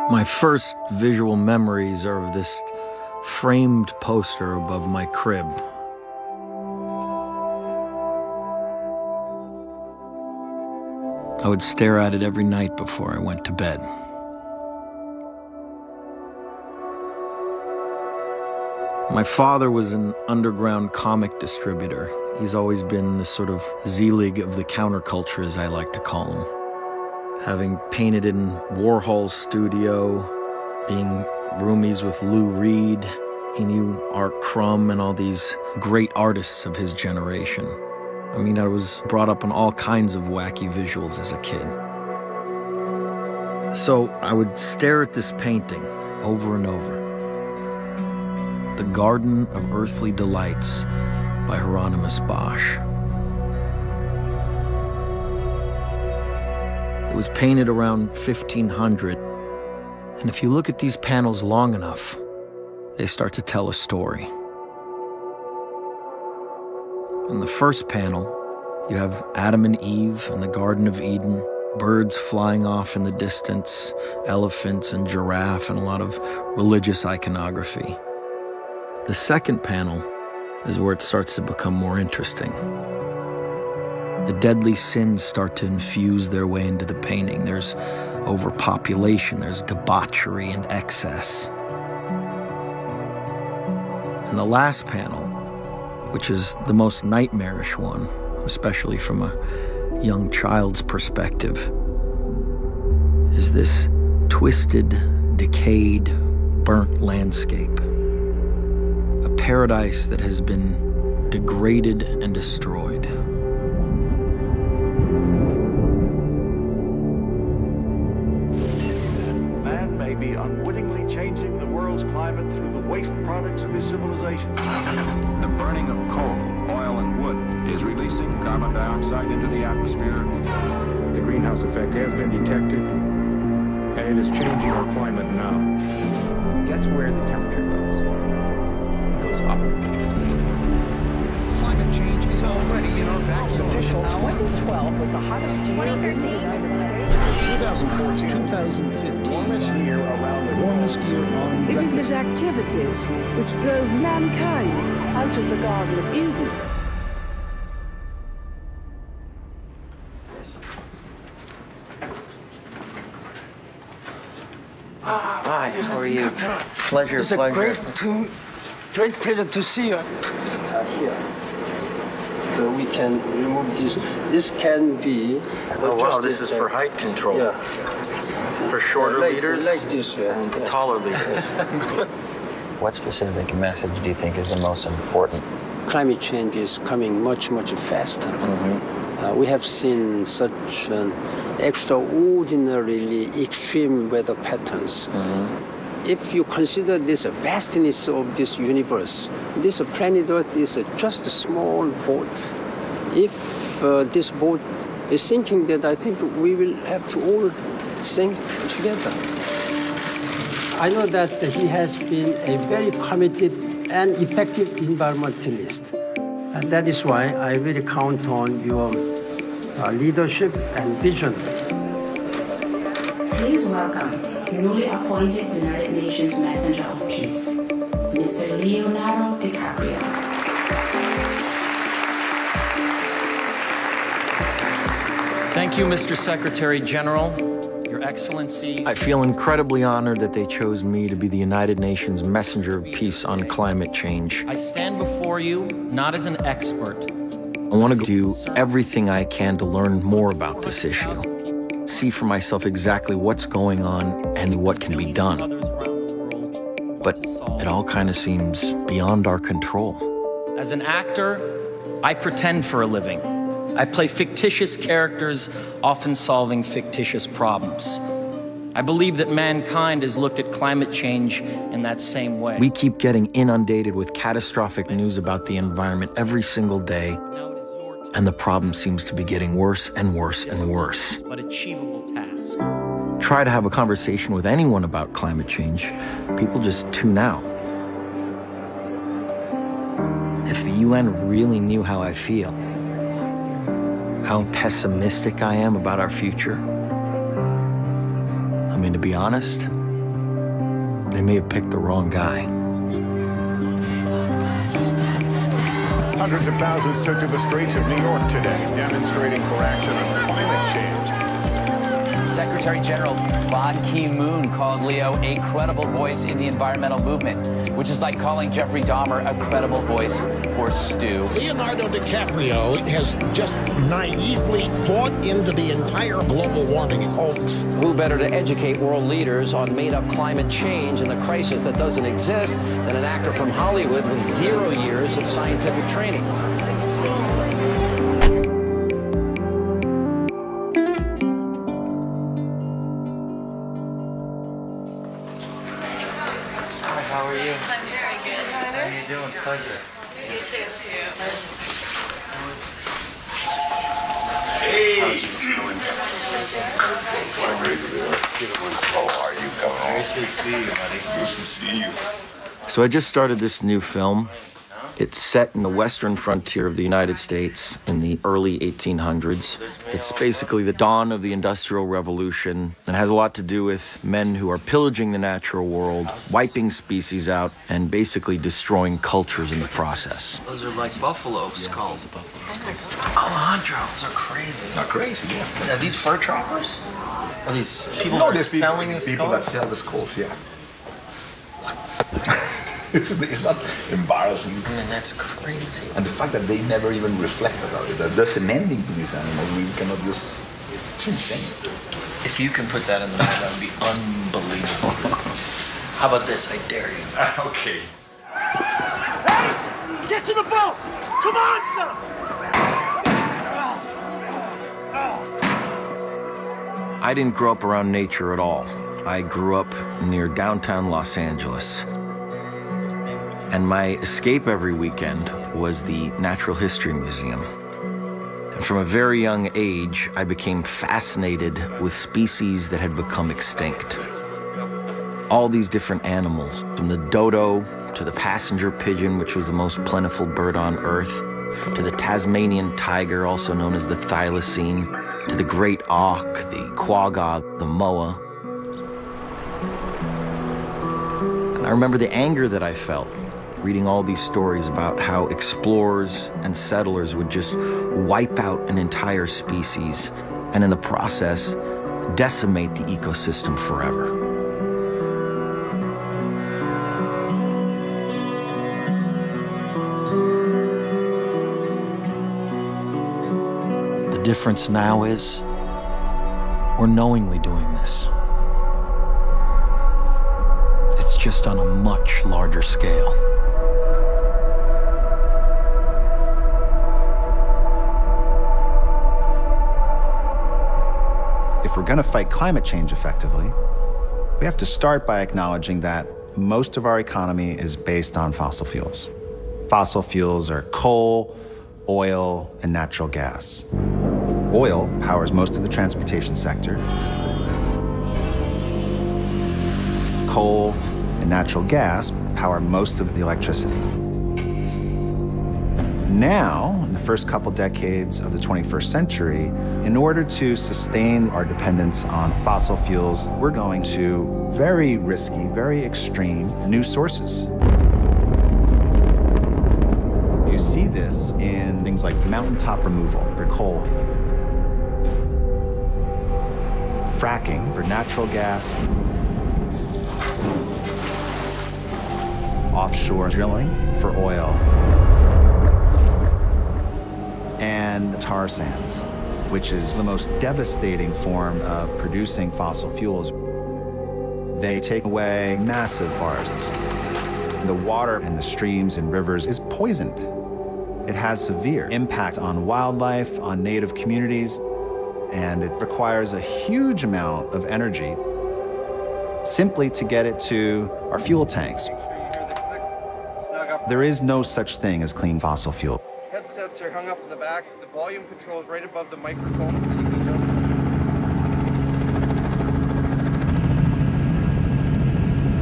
My first visual memories are of this framed poster above my crib. I would stare at it every night before I went to bed. My father was an underground comic distributor. He's always been the sort of Z-League of the counterculture, as I like to call him. Having painted in Warhol's studio, being roomies with Lou Reed, he knew Art Crumb and all these great artists of his generation. I mean, I was brought up on all kinds of wacky visuals as a kid. So I would stare at this painting over and over. The Garden of Earthly Delights by Hieronymus Bosch. It was painted around 1500, and if you look at these panels long enough, they start to tell a story. In the first panel, you have Adam and Eve in the Garden of Eden, birds flying off in the distance, elephants and giraffe, and a lot of religious iconography. The second panel is where it starts to become more interesting. The deadly sins start to infuse their way into the painting. There's overpopulation, there's debauchery and excess. And the last panel, which is the most nightmarish one, especially from a young child's perspective, is this twisted, decayed, burnt landscape. A paradise that has been degraded and destroyed. Man may be unwittingly changing the world's climate through the waste products of his civilization. The burning of coal, oil, and wood is releasing carbon dioxide into the atmosphere. The greenhouse effect has been detected, and it is changing our climate now. Guess where the temperature goes? It goes up. Climate change is already in our backyard. 2012 was the hottest year in the United States. 2014, 2015, Warmest year around the warmest year on It is record. his activities which drove mankind out of the Garden of Eden. Hi, how are you? Pleasure, It's a great pleasure to see you. Here. So we can remove this. This can be. Oh wow, this is for height control. Yeah. For shorter leaders Like this. and taller leaders. What specific message do you think is the most important? Climate change is coming much faster. We have seen such extraordinarily extreme weather patterns. If you consider this vastness of this universe, this planet Earth is just a small boat. If this boat is sinking, then I think we will have to all sink together. I know that he has been a very committed and effective environmentalist. And that is why I really count on your leadership and vision. Please welcome the newly appointed United Nations Messenger of Peace, Mr. Leonardo DiCaprio. Thank you, Mr. Secretary General, Your Excellency. I feel incredibly honored that they chose me to be the United Nations Messenger of Peace on climate change. I stand before you not as an expert. I want to do everything I can to learn more about this issue, see for myself exactly what's going on and what can be done. But it all kind of seems beyond our control. As an actor, I pretend for a living. I play fictitious characters, often solving fictitious problems. I believe that mankind has looked at climate change in that same way. We keep getting inundated with catastrophic news about the environment every single day, and the problem seems to be getting worse and worse and worse. But achievable task. Try to have a conversation with anyone about climate change, people just tune out. If the UN really knew how I feel, how pessimistic I am about our future, I mean, to be honest, they may have picked the wrong guy. Hundreds of thousands took to the streets of New York today, demonstrating for action on climate change. Secretary General Ban Ki-moon called Leo a credible voice in the environmental movement, which is like calling Jeffrey Dahmer a credible voice for stew. Leonardo DiCaprio has just naively bought into the entire global warming hoax. Who better to educate world leaders on made-up climate change and the crisis that doesn't exist than an actor from Hollywood with 0 years of scientific training? How are you? I'm very good. How are you doing? Pleasure. You too. Hey! How are you, coming on? Nice to see you, buddy. Good to see you. So I just started this new film. It's set in the western frontier of the United States in the early 1800s. It's basically the dawn of the Industrial Revolution and has a lot to do with men who are pillaging the natural world, wiping species out, and basically destroying cultures in the process. Those are like buffalo skulls. Alejandro, those are crazy. Not crazy, yeah. Are these fur trappers? Are these people No, that are there's selling the people that skulls? sell the skulls, yeah. It's not embarrassing. I mean, that's crazy. And the fact that they never even reflect about it, that there's an ending to this animal, we cannot just... It's insane. If you can put that in the movie, that would be unbelievable. How about this? I dare you. Okay. Hey, get to the boat! Come on, son! I didn't grow up around nature at all. I grew up near downtown Los Angeles. And my escape every weekend was the Natural History Museum. And from a very young age, I became fascinated with species that had become extinct. All these different animals, from the dodo to the passenger pigeon, which was the most plentiful bird on Earth, to the Tasmanian tiger, also known as the thylacine, to the great auk, the quagga, the moa. And I remember the anger that I felt reading all these stories about how explorers and settlers would just wipe out an entire species and in the process decimate the ecosystem forever. The difference now is we're knowingly doing this. It's just on a much larger scale. If we're going to fight climate change effectively, we have to start by acknowledging that most of our economy is based on fossil fuels. Fossil fuels are coal, oil, and natural gas. Oil powers most of the transportation sector. Coal and natural gas power most of the electricity. Now, in the first couple decades of the 21st century, in order to sustain our dependence on fossil fuels, we're going to very risky, very extreme new sources. You see this in things like mountaintop removal for coal, fracking for natural gas, offshore drilling for oil, and tar sands, which is the most devastating form of producing fossil fuels. They take away massive forests. The water in the streams and rivers is poisoned. It has severe impact on wildlife, on native communities, and it requires a huge amount of energy simply to get it to our fuel tanks. There is no such thing as clean fossil fuel. Headsets are hung up in the back. The volume control is right above the microphone.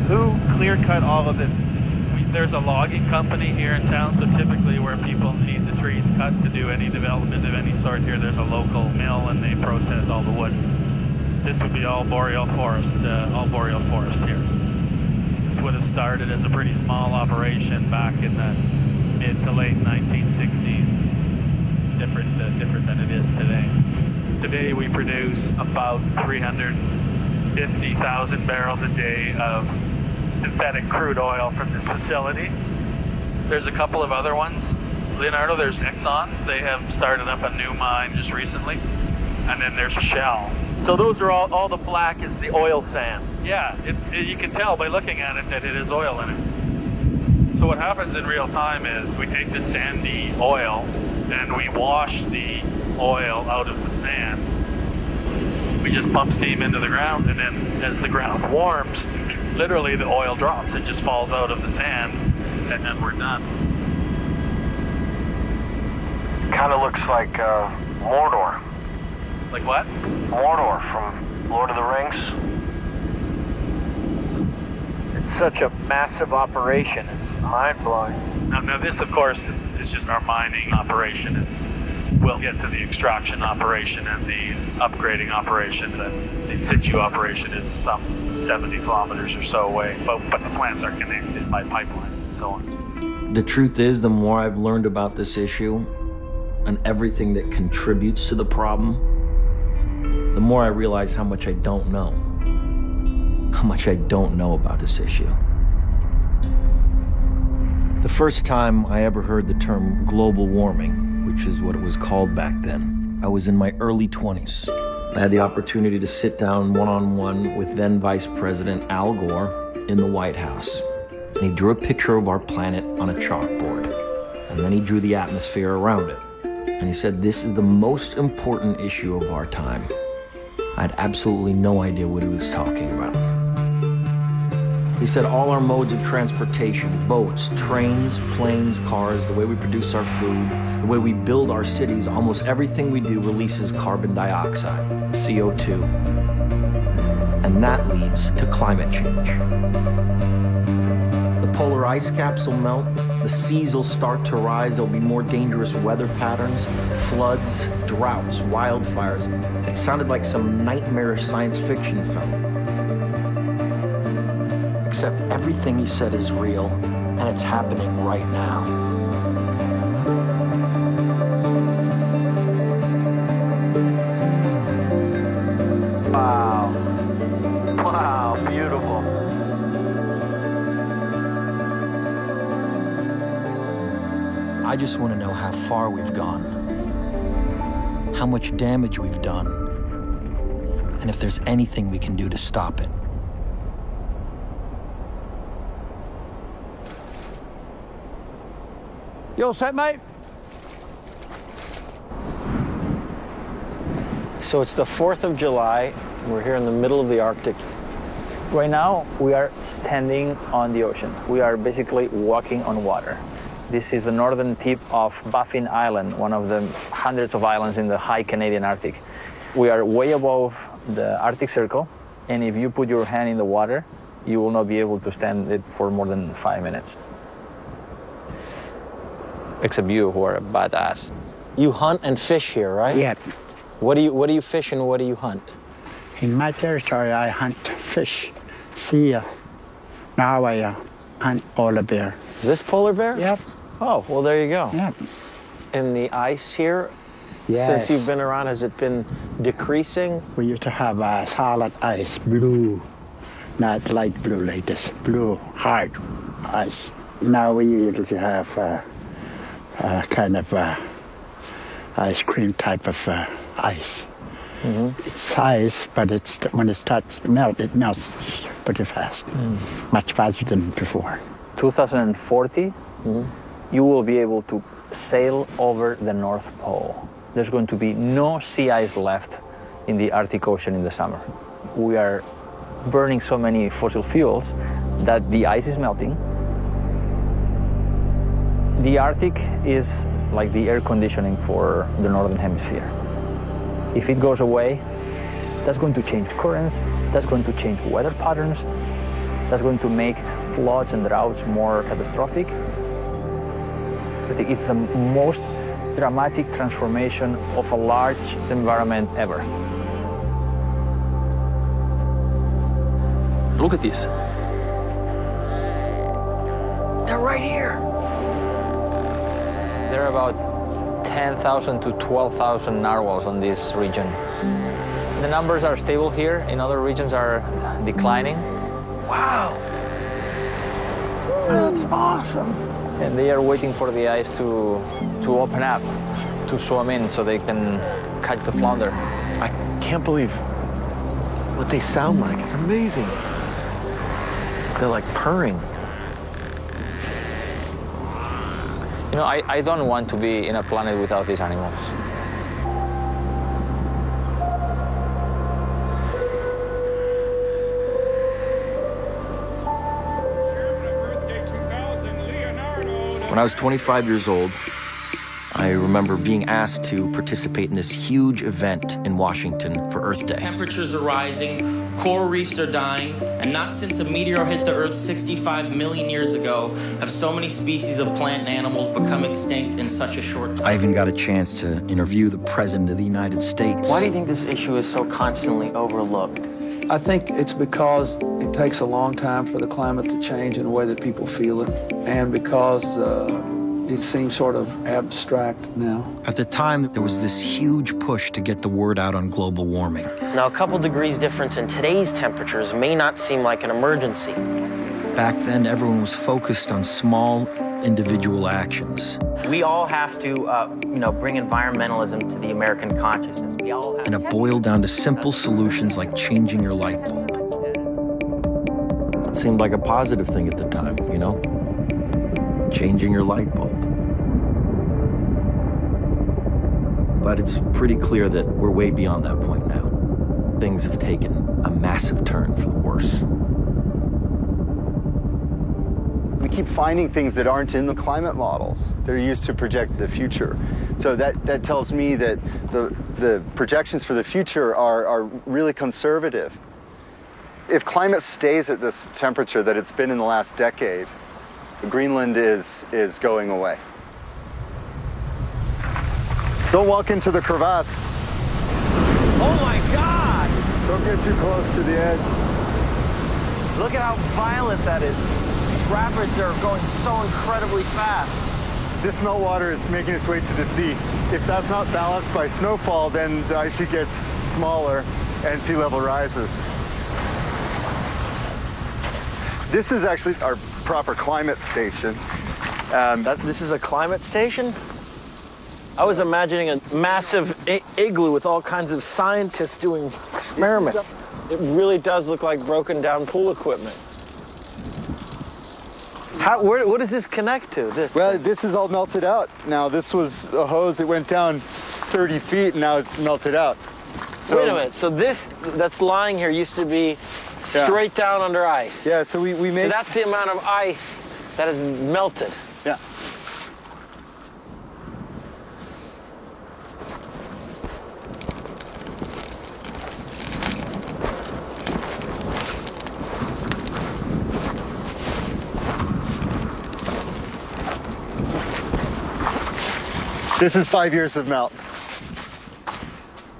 Who clear-cut all of this? There's a logging company here in town, so typically where people need the trees cut to do any development of any sort here, there's a local mill and they process all the wood. This would be all boreal forest here. would have started as a pretty small operation back in the mid to late 1960s. Different than it is today. Today we produce about 350,000 barrels a day of synthetic crude oil from this facility. There's a couple of other ones. Leonardo, there's Exxon. They have started up a new mine just recently. And then there's Shell. So those are all the black is the oil sands. Yeah, you can tell by looking at it that it is oil in it. So what happens in real time is we take this sandy oil and we wash the oil out of the sand. We just pump steam into the ground, and then as the ground warms, literally the oil drops. It just falls out of the sand, and then we're done. Kind of looks like Mordor. Like what? Mordor from Lord of the Rings. It's such a massive operation. It's mind-blowing. Now this, of course, is just our mining operation. And we'll get to the extraction operation and the upgrading operation. The in situ operation is some 70 kilometers or so away, but the plants are connected by pipelines and so on. The truth is, the more I've learned about this issue and everything that contributes to the problem, the more I realize how much I don't know. How much I don't know about this issue. The first time I ever heard the term global warming, which is what it was called back then, I was in my early 20s. I had the opportunity to sit down one-on-one with then Vice President Al Gore in the White House. And he drew a picture of our planet on a chalkboard. And then he drew the atmosphere around it. And he said, this is the most important issue of our time. I had absolutely no idea what he was talking about. He said all our modes of transportation, boats, trains, planes, cars, the way we produce our food, the way we build our cities, almost everything we do releases carbon dioxide, CO2. And that leads to climate change. The polar ice caps will melt, the seas will start to rise, there'll be more dangerous weather patterns, floods, droughts, wildfires. It sounded like some nightmarish science fiction film. Except everything he said is real, and it's happening right now. Wow. Wow, beautiful. I just want to know how far we've gone, how much damage we've done, and if there's anything we can do to stop it. You all set, mate? So it's the 4th of July. We're here in the middle of the Arctic. Right now, we are standing on the ocean. We are basically walking on water. This is the northern tip of Baffin Island, one of the hundreds of islands in the high Canadian Arctic. We are way above the Arctic Circle, and if you put your hand in the water, you will not be able to stand it for more than 5 minutes. Except you, who are a badass. You hunt and fish here, right? Yeah. What do you fish and what do you hunt? In my territory, I hunt fish, seal. Now I hunt polar bear. Is this polar bear? Yep. Oh, well, there you go. Yep. And the ice here, yes. Since you've been around, has it been decreasing? We used to have solid ice, blue, not light blue like this, blue, hard ice. Now we usually have kind of ice cream type of ice. Mm-hmm. It's ice, but when it starts to melt, it melts pretty fast, much faster than before. 2040, you will be able to sail over the North Pole. There's going to be no sea ice left in the Arctic Ocean in the summer. We are burning so many fossil fuels that the ice is melting. The Arctic is like the air conditioning for the Northern Hemisphere. If it goes away, that's going to change currents, that's going to change weather patterns, that's going to make floods and droughts more catastrophic. I think it's the most dramatic transformation of a large environment ever. Look at this. right here. There are about 10,000 to 12,000 narwhals on this region. The numbers are stable here. In other regions are declining. Wow. That's awesome. And they are waiting for the ice to open up, to swim in so they can catch the flounder. I can't believe what they sound like. It's amazing. They're like purring. You know, I don't want to be in a planet without these animals. When I was 25 years old, I remember being asked to participate in this huge event in Washington for Earth Day. Temperatures are rising, coral reefs are dying, and not since a meteor hit the Earth 65 million years ago have so many species of plant and animals become extinct in such a short time. I even got a chance to interview the President of the United States. Why do you think this issue is so constantly overlooked? I think it's because it takes a long time for the climate to change in the way that people feel it, and because it seems sort of abstract now. At the time, there was this huge push to get the word out on global warming. Now, a couple degrees difference in today's temperatures may not seem like an emergency. Back then, everyone was focused on small, individual actions. We all have to, bring environmentalism to the American consciousness. We all have And it boiled down to simple solutions like changing your light bulb. It seemed like a positive thing at the time, you know? Changing your light bulb. But it's pretty clear that we're way beyond that point now. Things have taken a massive turn for the worse. We keep finding things that aren't in the climate models. They're used to project the future. So that tells me that the projections for the future are really conservative. If climate stays at this temperature that it's been in the last decade, Greenland is going away. Don't walk into the crevasse. Oh my God! Don't get too close to the edge. Look at how violent that is. These rapids are going so incredibly fast. This meltwater is making its way to the sea. If that's not balanced by snowfall, then the ice sheet gets smaller and sea level rises. This is actually our proper climate station. This is a climate station? I was imagining a massive igloo with all kinds of scientists doing experiments. It really does look like broken down pool equipment. What does this connect to? This is all melted out. Now, this was a hose that went down 30 feet, and now it's melted out. So, wait a minute. So this that's lying here used to be straight down under ice. Yeah, so we made... So that's the amount of ice that has melted. Yeah. This is 5 years of melt.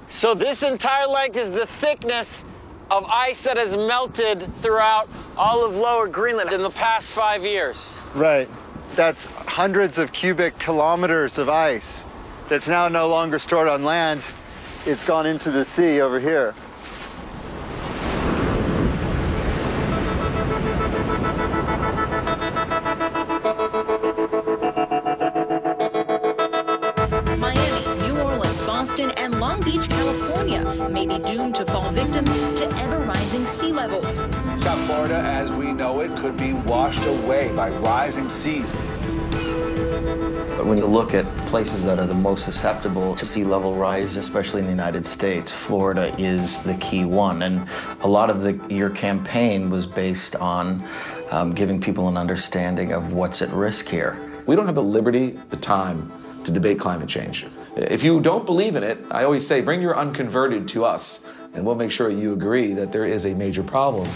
So this entire length is the thickness of ice that has melted throughout all of lower Greenland in the past 5 years. Right. That's hundreds of cubic kilometers of ice that's now no longer stored on land. It's gone into the sea over here. And Long Beach, California may be doomed to fall victim to ever-rising sea levels. South Florida, as we know it, could be washed away by rising seas. When you look at places that are the most susceptible to sea level rise, especially in the United States, Florida is the key one. And a lot of your campaign was based on giving people an understanding of what's at risk here. We don't have the liberty, the time to debate climate change. If you don't believe in it, I always say, bring your unconverted to us, and we'll make sure you agree that there is a major problem.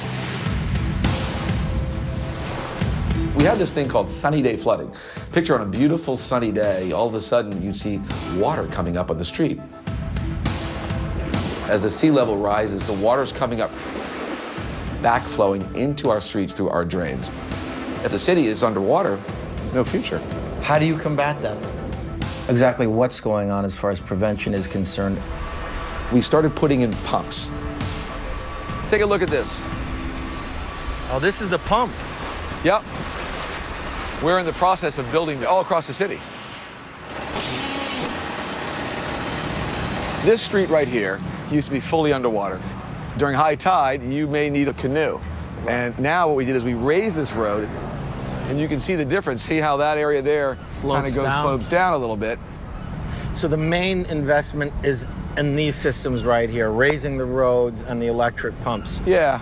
We have this thing called sunny day flooding. Picture on a beautiful sunny day, all of a sudden you see water coming up on the street. As the sea level rises, the water's coming up, backflowing into our streets through our drains. If the city is underwater, There's no future. How do you combat that? Exactly what's going on as far as prevention is concerned? We started putting in pumps. Take a look at this. Oh, this is the pump. Yep. We're in the process of building all across the city. This street right here used to be fully underwater. During high tide, you may need a canoe. And now what we did is we raised this road, and you can see the difference. See how that area there kind of slopes down a little bit. So the main investment is in these systems right here, raising the roads and the electric pumps. Yeah,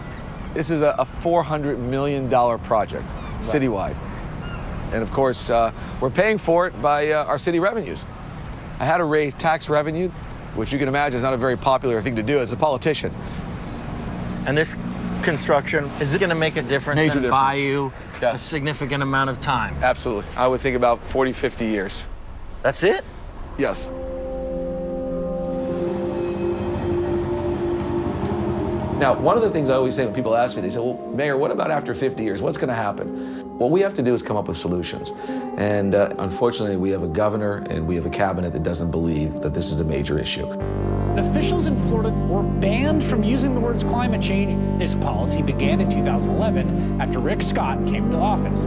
this is a $400 million project, citywide. And of course, we're paying for it by our city revenues. I had to raise tax revenue, which you can imagine is not a very popular thing to do as a politician. And this construction, is it going to make a difference and buy you a significant amount of time? Absolutely. I would think about 40, 50 years. That's it? Yes. Now, one of the things I always say when people ask me, they say, well, Mayor, what about after 50 years? What's going to happen? What we have to do is come up with solutions. And unfortunately, we have a governor and we have a cabinet that doesn't believe that this is a major issue. Officials in Florida were banned from using the words climate change. This policy began in 2011 after Rick Scott came into office.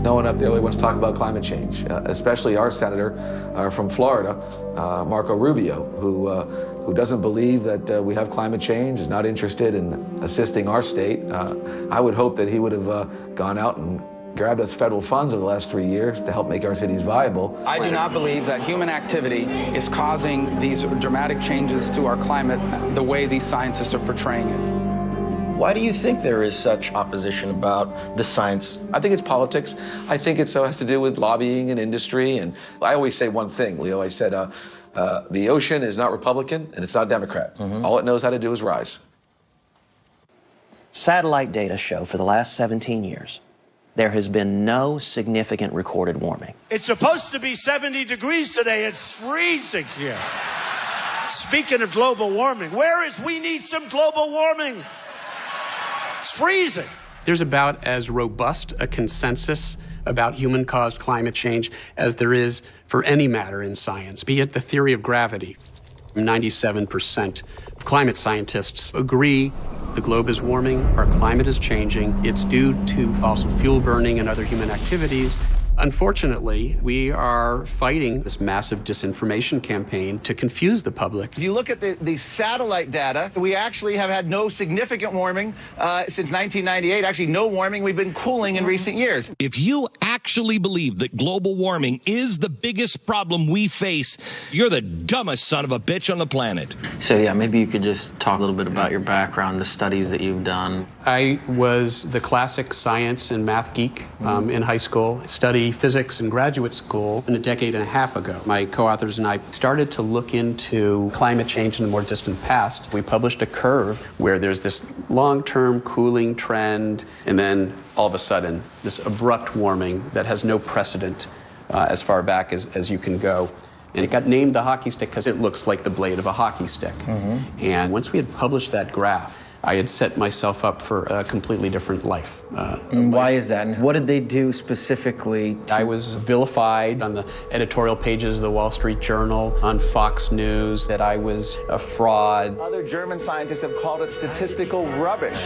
No one up there really wants to talk about climate change, especially our senator from Florida, Marco Rubio, who doesn't believe that we have climate change, is not interested in assisting our state. I would hope that he would have gone out and grabbed us federal funds over the last 3 years to help make our cities viable. I do not believe that human activity is causing these dramatic changes to our climate the way these scientists are portraying it. Why do you think there is such opposition about the science? I think it's politics. I think it has to do with lobbying and industry. And I always say one thing, Leo. I said, the ocean is not Republican and it's not Democrat. All it knows how to do is rise. Satellite data show for the last 17 years, there has been no significant recorded warming. It's supposed to be 70 degrees today. It's freezing here. Speaking of global warming, we need some global warming. It's freezing. There's about as robust a consensus about human-caused climate change as there is for any matter in science, be it the theory of gravity. 97% of climate scientists agree the globe is warming, our climate is changing. It's due to fossil fuel burning and other human activities. Unfortunately, we are fighting this massive disinformation campaign to confuse the public. If you look at the satellite data, we actually have had no significant warming since 1998. Actually, no warming. We've been cooling in recent years. If you actually believe that global warming is the biggest problem we face, you're the dumbest son of a bitch on the planet. So yeah, maybe you could just talk a little bit about your background, the studies that you've done. I was the classic science and math geek in high school. Studied physics in graduate school a decade and a half ago. My co-authors and I started to look into climate change in the more distant past. We published a curve where there's this long-term cooling trend, and then all of a sudden, this abrupt warming that has no precedent as far back as you can go. And it got named the hockey stick because it looks like the blade of a hockey stick. And once we had published that graph, I had set myself up for a completely different life. And why is that? And what did they do specifically? I was vilified on the editorial pages of the Wall Street Journal, on Fox News, that I was a fraud. Other German scientists have called it statistical rubbish.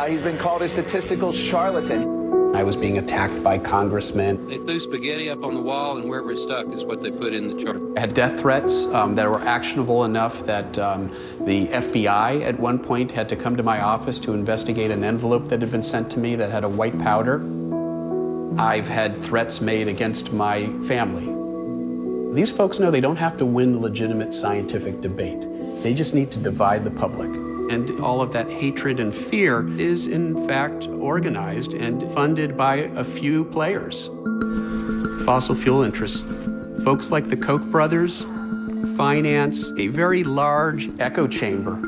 He's been called a statistical charlatan. I was being attacked by congressmen. They threw spaghetti up on the wall, and wherever it stuck is what they put in the chart. I had death threats that were actionable enough that the FBI at one point had to come to my office to investigate an envelope that had been sent to me that had a white powder. I've had threats made against my family. These folks know they don't have to win legitimate scientific debate. They just need to divide the public. And all of that hatred and fear is, in fact, organized and funded by a few players. Fossil fuel interests, folks like the Koch brothers, finance a very large echo chamber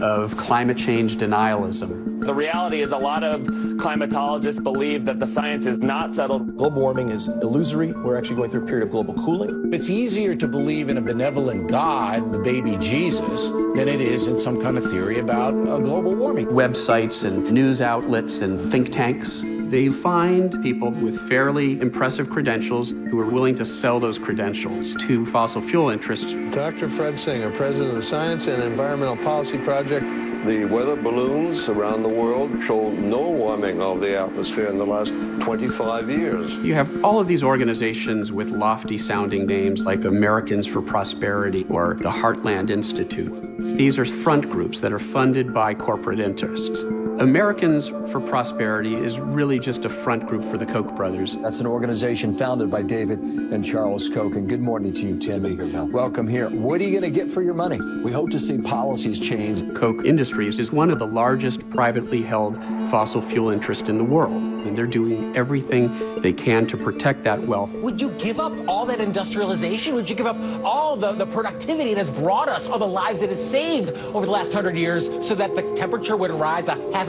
of climate change denialism. The reality is a lot of climatologists believe that the science is not settled. Global warming is illusory. We're actually going through a period of global cooling. It's easier to believe in a benevolent God, the baby Jesus, than it is in some kind of theory about global warming. Websites and news outlets and think tanks They find people with fairly impressive credentials who are willing to sell those credentials to fossil fuel interests. Dr. Fred Singer, president of the Science and Environmental Policy Project. The weather balloons around the world show no warming of the atmosphere in the last 25 years. You have all of these organizations with lofty sounding names like Americans for Prosperity or the Heartland Institute. These are front groups that are funded by corporate interests. Americans for Prosperity is really just a front group for the Koch brothers. That's an organization founded by David and Charles Koch. And good morning to you, Tim. Welcome here. What are you going to get for your money? We hope to see policies change. Koch Industries is one of the largest privately held fossil fuel interests in the world, and they're doing everything they can to protect that wealth. Would you give up all that industrialization? Would you give up all the productivity that's brought us, all the lives it has saved over the last 100 years so that the temperature would rise 0.5%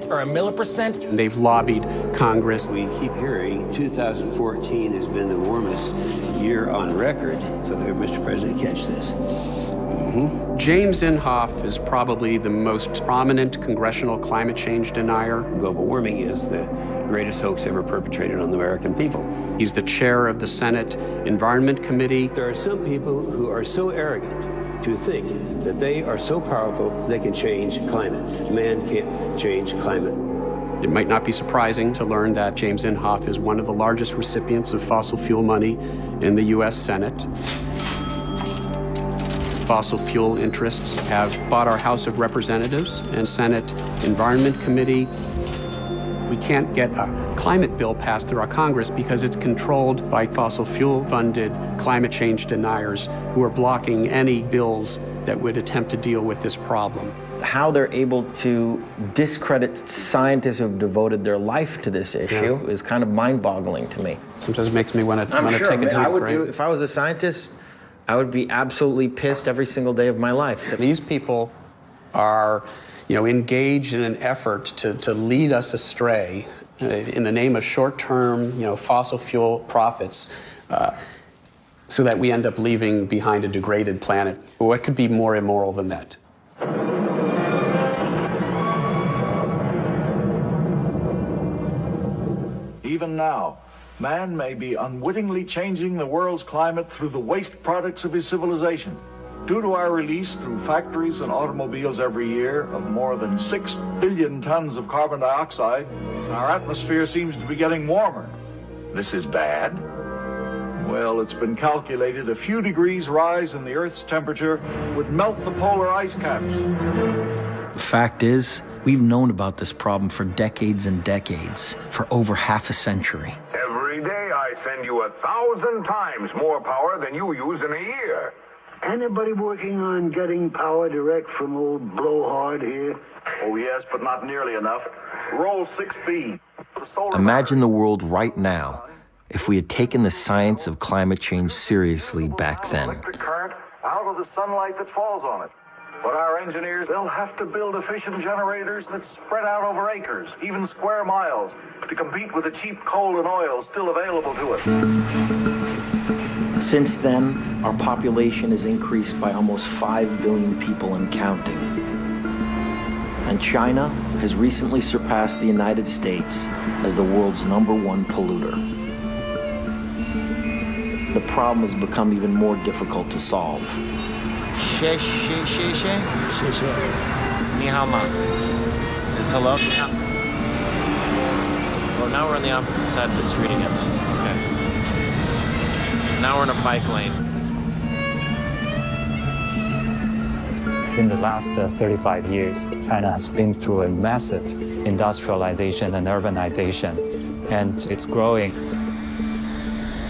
or 1%? And they've lobbied Congress. We keep hearing 2014 has been the warmest year on record. So here, Mr. President, catch this. James Inhofe is probably the most prominent congressional climate change denier. Global warming is the greatest hoax ever perpetrated on the American people. He's the chair of the Senate Environment Committee. There are some people who are so arrogant to think that they are so powerful they can change climate. Man can't change climate. It might not be surprising to learn that James Inhofe is one of the largest recipients of fossil fuel money in the U.S. Senate. Fossil fuel interests have bought our House of Representatives and Senate Environment Committee. We can't get a climate bill passed through our Congress because it's controlled by fossil fuel-funded climate change deniers who are blocking any bills that would attempt to deal with this problem. How they're able to discredit scientists who have devoted their life to this issue is kind of mind-boggling to me. Sometimes it makes me want to take a drink. If I was a scientist, I would be absolutely pissed every single day of my life. These people are, engaged in an effort to lead us astray in the name of short-term, fossil fuel profits, so that we end up leaving behind a degraded planet. What could be more immoral than that? Even now, man may be unwittingly changing the world's climate through the waste products of his civilization. Due to our release through factories and automobiles every year of more than 6 billion tons of carbon dioxide, our atmosphere seems to be getting warmer. This is bad. Well, it's been calculated a few degrees rise in the Earth's temperature would melt the polar ice caps. The fact is, we've known about this problem for decades and decades, for over half a century. Every day I send you 1,000 times more power than you use in a year. Anybody working on getting power direct from old Blowhard here? Oh, yes, but not nearly enough. Roll 6B. Imagine the world right now if we had taken the science of climate change seriously back then. Electric current out of the sunlight that falls on it. But our engineers, they'll have to build efficient generators that spread out over acres, even square miles, to compete with the cheap coal and oil still available to us. Since then, our population has increased by almost 5 billion people and counting. And China has recently surpassed the United States as the world's #1 polluter. The problem has become even more difficult to solve. Ni hao ma. Is hello? Well, now we're on the opposite side of the street again. Okay. Now we're in a bike lane. In the last 35 years, China has been through a massive industrialization and urbanization, and it's growing.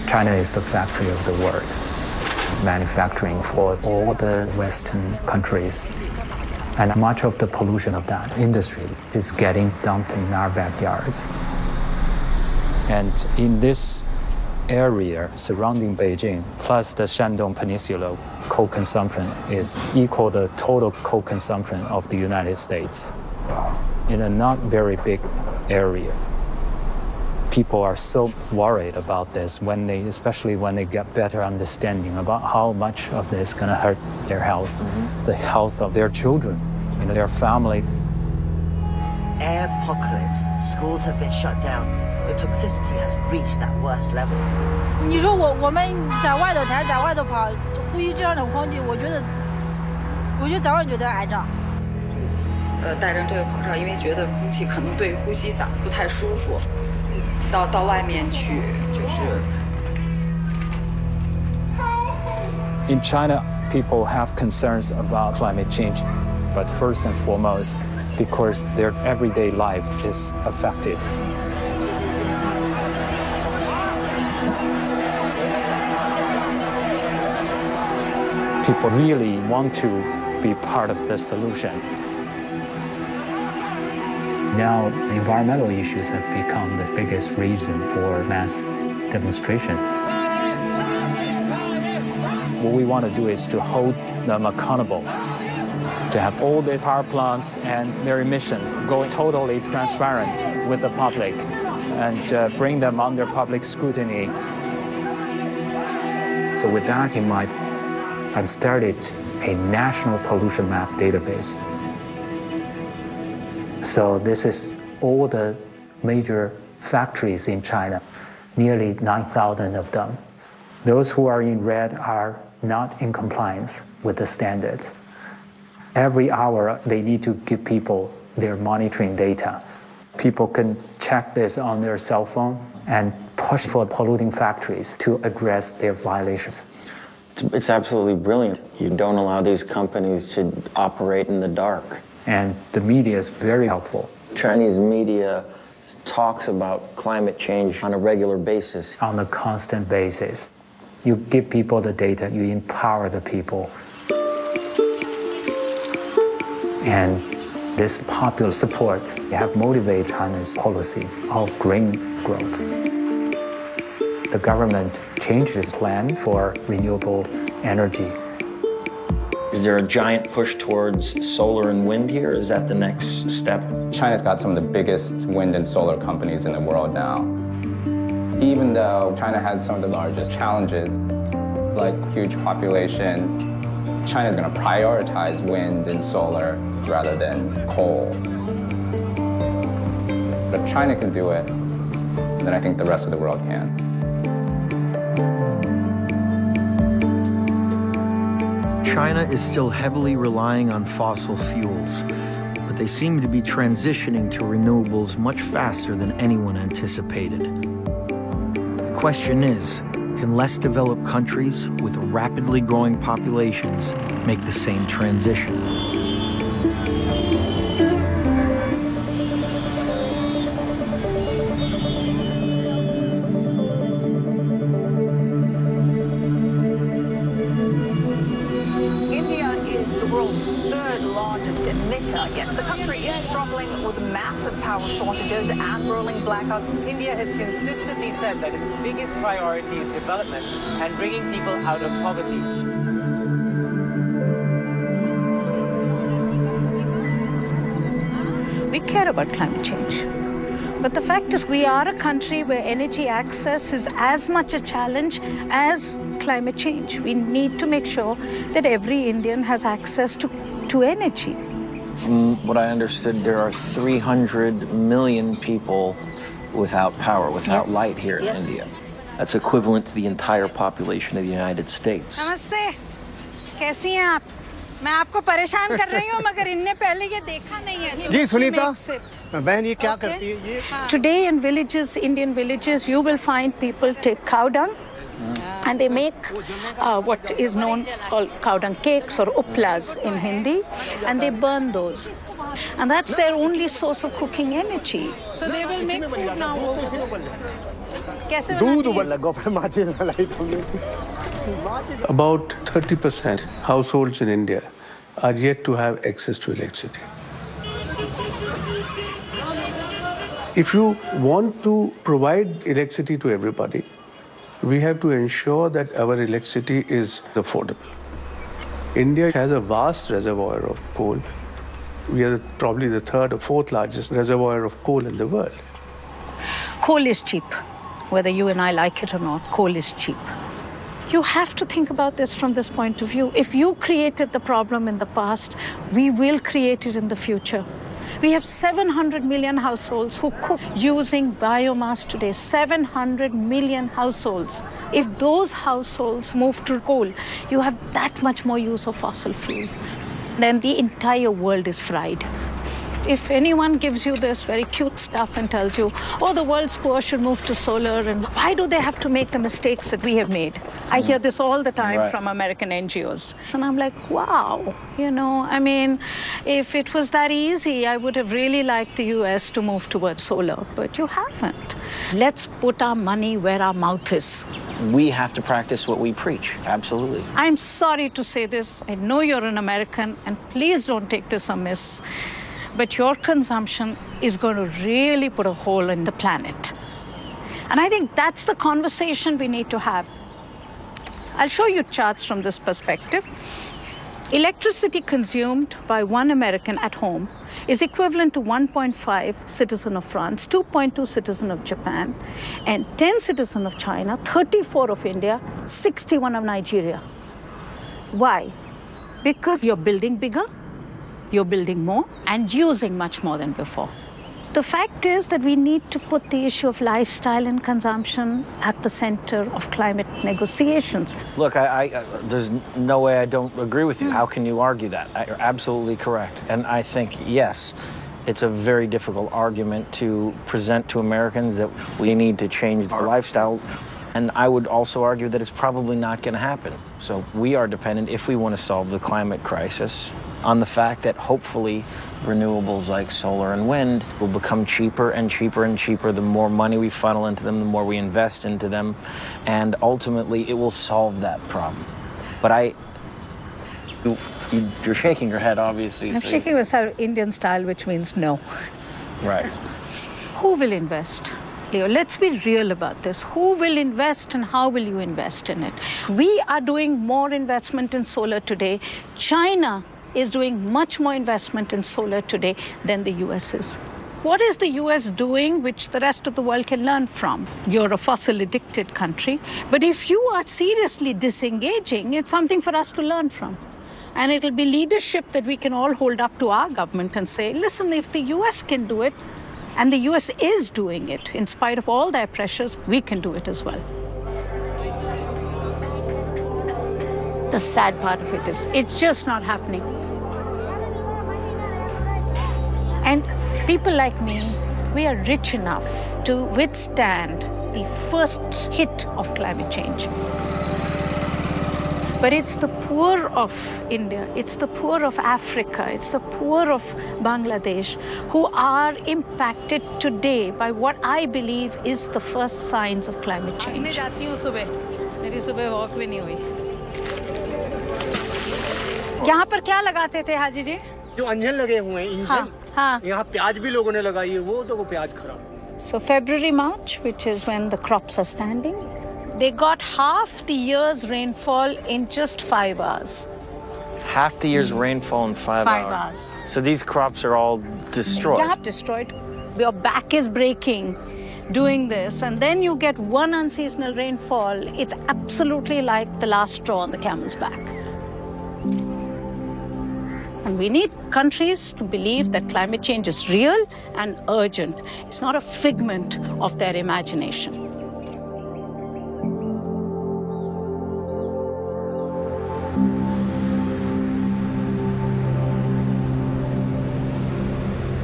China is the factory of the world, manufacturing for all the Western countries. And much of the pollution of that industry is getting dumped in our backyards. And in this area surrounding Beijing, plus the Shandong Peninsula, coal consumption is equal to the total coal consumption of the United States in a not very big area. People are so worried about this especially when they get better understanding about how much of this is going to hurt their health, the health of their children, their family. apocalypse. Schools have been shut down. The toxicity has reached that worst level. 你说我们在外头待，在外头跑，呼吸这样的空气，我觉得早晚就得癌症。戴上这个口罩，因为觉得空气可能对呼吸嗓子不太舒服，到外面去就是。In China, people have concerns about climate change, but first and foremost, because their everyday life is affected. People really want to be part of the solution. Now, environmental issues have become the biggest reason for mass demonstrations. What we want to do is to hold them accountable, to have all their power plants and their emissions go totally transparent with the public and bring them under public scrutiny. So with that in mind, I've started a national pollution map database. So this is all the major factories in China, nearly 9,000 of them. Those who are in red are not in compliance with the standards. Every hour, they need to give people their monitoring data. People can check this on their cell phone and push for polluting factories to address their violations. It's absolutely brilliant. You don't allow these companies to operate in the dark. And the media is very helpful. Chinese media talks about climate change on a regular basis. On a constant basis. You give people the data, you empower the people. And this popular support have motivated China's policy of green growth. The government changed its plan for renewable energy. Is there a giant push towards solar and wind here? Is that the next step? China's got some of the biggest wind and solar companies in the world now. Even though China has some of the largest challenges, like huge population, China's going to prioritize wind and solar rather than coal. But if China can do it, then I think the rest of the world can. China is still heavily relying on fossil fuels, but they seem to be transitioning to renewables much faster than anyone anticipated. The question is, can less developed countries with rapidly growing populations make the same transition? Yet the country is struggling with massive power shortages and rolling blackouts. India has consistently said that its biggest priority is development and bringing people out of poverty. We care about climate change. But the fact is, we are a country where energy access is as much a challenge as climate change. We need to make sure that every Indian has access to energy. From what I understood, there are 300 million people without power, without light here in India. That's equivalent to the entire population of the United States. Namaste. कैसी हैं आप? मैं आपको परेशान कर रही हूँ, मगर इनने पहले ये देखा नहीं है. जी सुनीता, बहन ये क्या करती है ये? Today in villages, Indian villages, you will find people take cow dung. And they make what is known called cow dung cakes or uplas in Hindi, and they burn those. And that's their only source of cooking energy. So they will make food now. About 30% households in India are yet to have access to electricity. If you want to provide electricity to everybody, we have to ensure that our electricity is affordable. India has a vast reservoir of coal. We are probably the third or fourth largest reservoir of coal in the world. Coal is cheap. Whether you and I like it or not, coal is cheap. You have to think about this from this point of view. If you created the problem in the past, we will create it in the future. We have 700 million households who cook using biomass today. 700 million households. If those households move to coal, you have that much more use of fossil fuel. Then the entire world is fried. If anyone gives you this very cute stuff and tells you, oh, the world's poor should move to solar, and why do they have to make the mistakes that we have made? I hear this all the time from American NGOs. And I'm like, wow, I mean, if it was that easy, I would have really liked the US to move towards solar, but you haven't. Let's put our money where our mouth is. We have to practice what we preach, absolutely. I'm sorry to say this. I know you're an American, and please don't take this amiss. But your consumption is going to really put a hole in the planet. And I think that's the conversation we need to have. I'll show you charts from this perspective. Electricity consumed by one American at home is equivalent to 1.5 citizen of France, 2.2 citizen of Japan, and 10 citizen of China, 34 of India, 61 of Nigeria. Why? Because you're building bigger, you're building more, and using much more than before. The fact is that we need to put the issue of lifestyle and consumption at the center of climate negotiations. Look, there's no way I don't agree with you. How can you argue that? You're absolutely correct. And I think, yes, it's a very difficult argument to present to Americans that we need to change our lifestyle. And I would also argue that it's probably not going to happen. So we are dependent, if we want to solve the climate crisis, on the fact that hopefully renewables like solar and wind will become cheaper and cheaper and cheaper. The more money we funnel into them, the more we invest into them. And ultimately, it will solve that problem. But you're shaking your head, obviously. I'm shaking with our Indian style, which means no. Right. Who will invest? Leo, let's be real about this. Who will invest and how will you invest in it? We are doing more investment in solar today. China is doing much more investment in solar today than the US is. What is the US doing which the rest of the world can learn from? You're a fossil-addicted country, but if you are seriously disengaging, it's something for us to learn from. And it'll be leadership that we can all hold up to our government and say, listen, if the US can do it, and the US is doing it, in spite of all their pressures, we can do it as well. The sad part of it is, it's just not happening. And people like me, we are rich enough to withstand the first hit of climate change. But it's the poor of India, it's the poor of Africa, it's the poor of Bangladesh who are impacted today by what I believe is the first signs of climate change. यहाँ पर क्या लगाते थे हाजी जी? जो अंजन लगे हुए हैं engine, हाँ. यहाँ प्याज भी लोगों ने लगाई है, वो तो वो प्याज खराब. So February, March, which is when the crops are standing, they got half the year's rainfall in just 5 hours. Half the year's rainfall in 5 hours. So these crops are all destroyed. Yeah, destroyed. Your back is breaking doing this, and then you get one unseasonal rainfall. It's absolutely like the last straw on the camel's back. And we need countries to believe that climate change is real and urgent. It's not a figment of their imagination.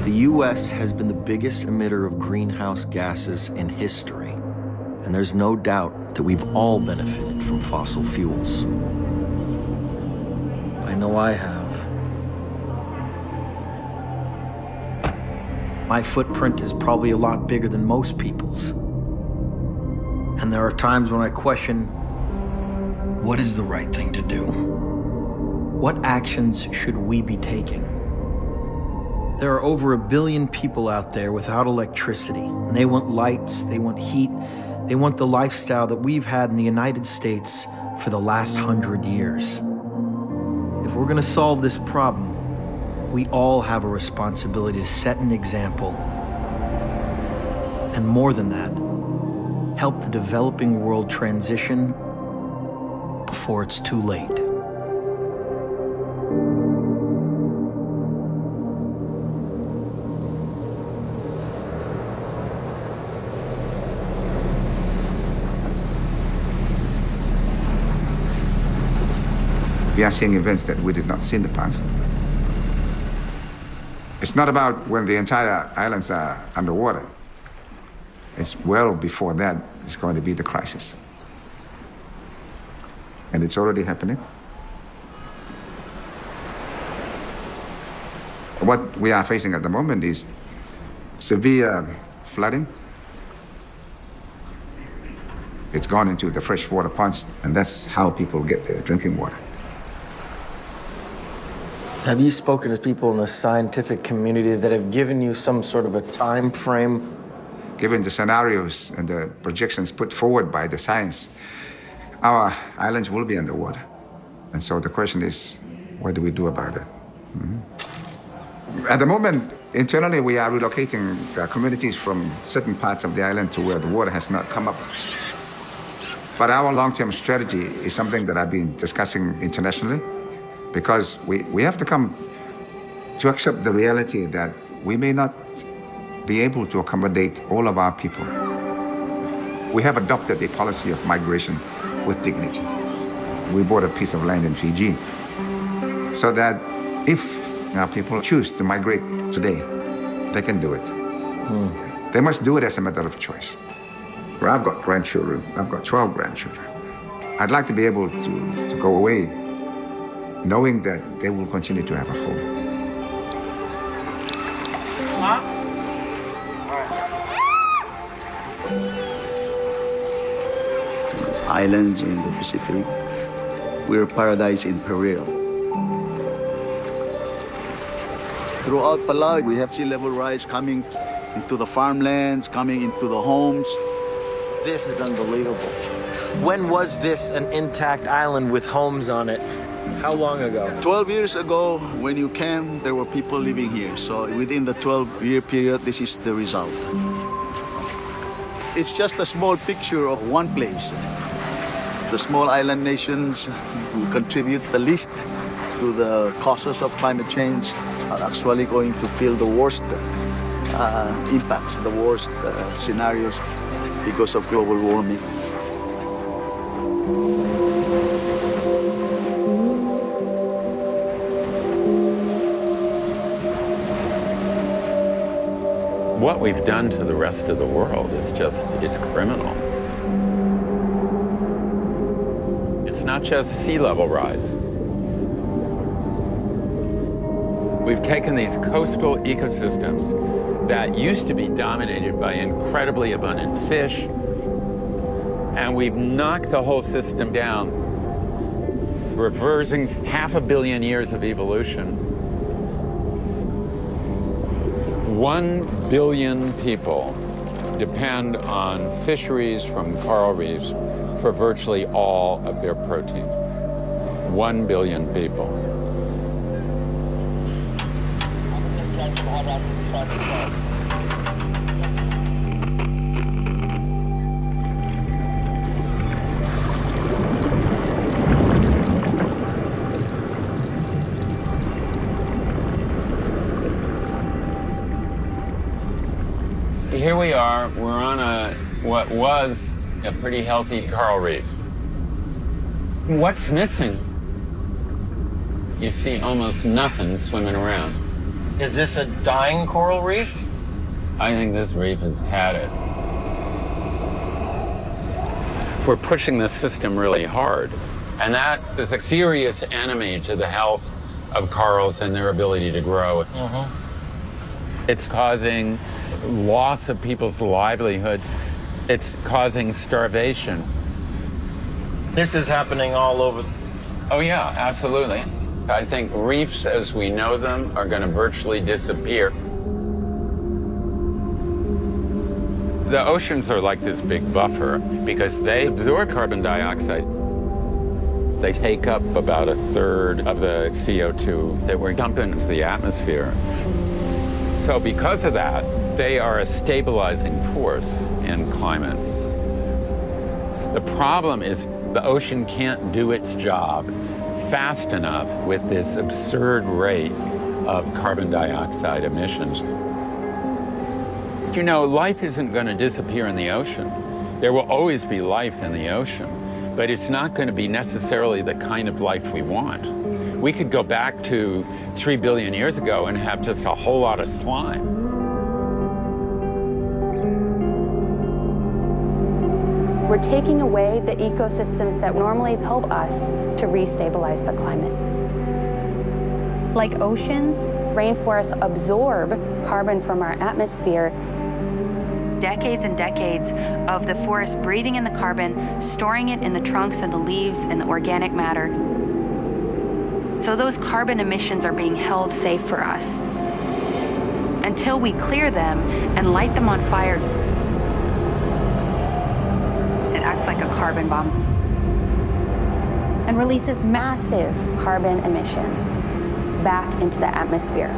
The U.S. has been the biggest emitter of greenhouse gases in history, and there's no doubt that we've all benefited from fossil fuels. I know I have. My footprint is probably a lot bigger than most people's. And there are times when I question, what is the right thing to do? What actions should we be taking? There are over 1 billion people out there without electricity. And they want lights, they want heat, they want the lifestyle that we've had in the United States for the last 100 years. If we're gonna solve this problem, we all have a responsibility to set an example. And more than that, help the developing world transition before it's too late. We are seeing events that we did not see in the past. It's not about when the entire islands are underwater. It's well before that is going to be the crisis. And it's already happening. What we are facing at the moment is severe flooding. It's gone into the freshwater ponds, and that's how people get their drinking water. Have you spoken to people in the scientific community that have given you some sort of a time frame? Given the scenarios and the projections put forward by the science, our islands will be underwater. And so the question is, what do we do about it? At the moment, internally, we are relocating communities from certain parts of the island to where the water has not come up. But our long-term strategy is something that I've been discussing internationally, because we have to come to accept the reality that we may not be able to accommodate all of our people. We have adopted a policy of migration with dignity. We bought a piece of land in Fiji so that if our people choose to migrate today, they can do it. They must do it as a matter of choice. Well, I've got grandchildren. I've got 12 grandchildren. I'd like to be able to go away knowing that they will continue to have a home. Islands in the Pacific, we're paradise in peril. Throughout Palau, we have sea level rise coming into the farmlands, coming into the homes. This is unbelievable. When was this an intact island with homes on it? How long ago? 12 years ago, when you came, there were people living here. So within the 12-year period, this is the result. It's just a small picture of one place. The small island nations who contribute the least to the causes of climate change are actually going to feel the worst impacts, the worst scenarios because of global warming. What we've done to the rest of the world is it's criminal. It's not just sea level rise. We've taken these coastal ecosystems that used to be dominated by incredibly abundant fish, and we've knocked the whole system down, reversing 500 million years of evolution. 1 billion people depend on fisheries from coral reefs for virtually all of their protein. 1 billion people. Here we are, we're on what was a pretty healthy coral reef. What's missing? You see almost nothing swimming around. Is this a dying coral reef? I think this reef has had it. We're pushing the system really hard, and that is a serious enemy to the health of corals and their ability to grow. It's causing loss of people's livelihoods. It's causing starvation. This is happening all over. Oh yeah, absolutely. I think reefs as we know them are going to virtually disappear. The oceans are like this big buffer because they absorb carbon dioxide. They take up about 1/3 of the CO2 that we're dumping into the atmosphere. So because of that, they are a stabilizing force in climate. The problem is the ocean can't do its job fast enough with this absurd rate of carbon dioxide emissions. You know, life isn't going to disappear in the ocean. There will always be life in the ocean, but it's not going to be necessarily the kind of life we want. We could go back to 3 billion years ago and have just a whole lot of slime. We're taking away the ecosystems that normally help us to restabilize the climate. Like oceans, rainforests absorb carbon from our atmosphere. Decades and decades of the forest breathing in the carbon, storing it in the trunks and the leaves and the organic matter. So those carbon emissions are being held safe for us. Until we clear them and light them on fire, it acts like a carbon bomb and releases massive carbon emissions back into the atmosphere.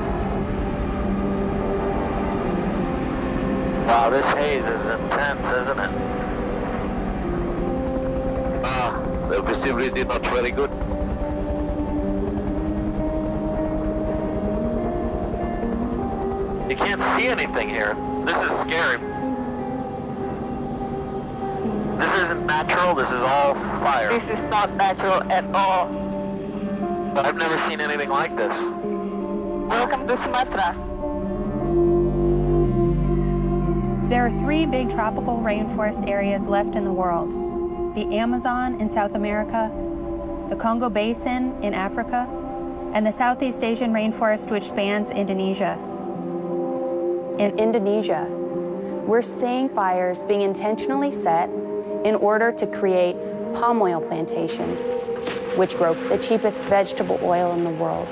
Wow, this haze is intense, isn't it? The visibility not very good. You can't see anything here. This is scary. This isn't natural, this is all fire. This is not natural at all. I've never seen anything like this. Welcome to Sumatra. There are 3 big tropical rainforest areas left in the world: the Amazon in South America, the Congo Basin in Africa, and the Southeast Asian rainforest, which spans Indonesia. In Indonesia, we're seeing fires being intentionally set in order to create palm oil plantations, which grow the cheapest vegetable oil in the world.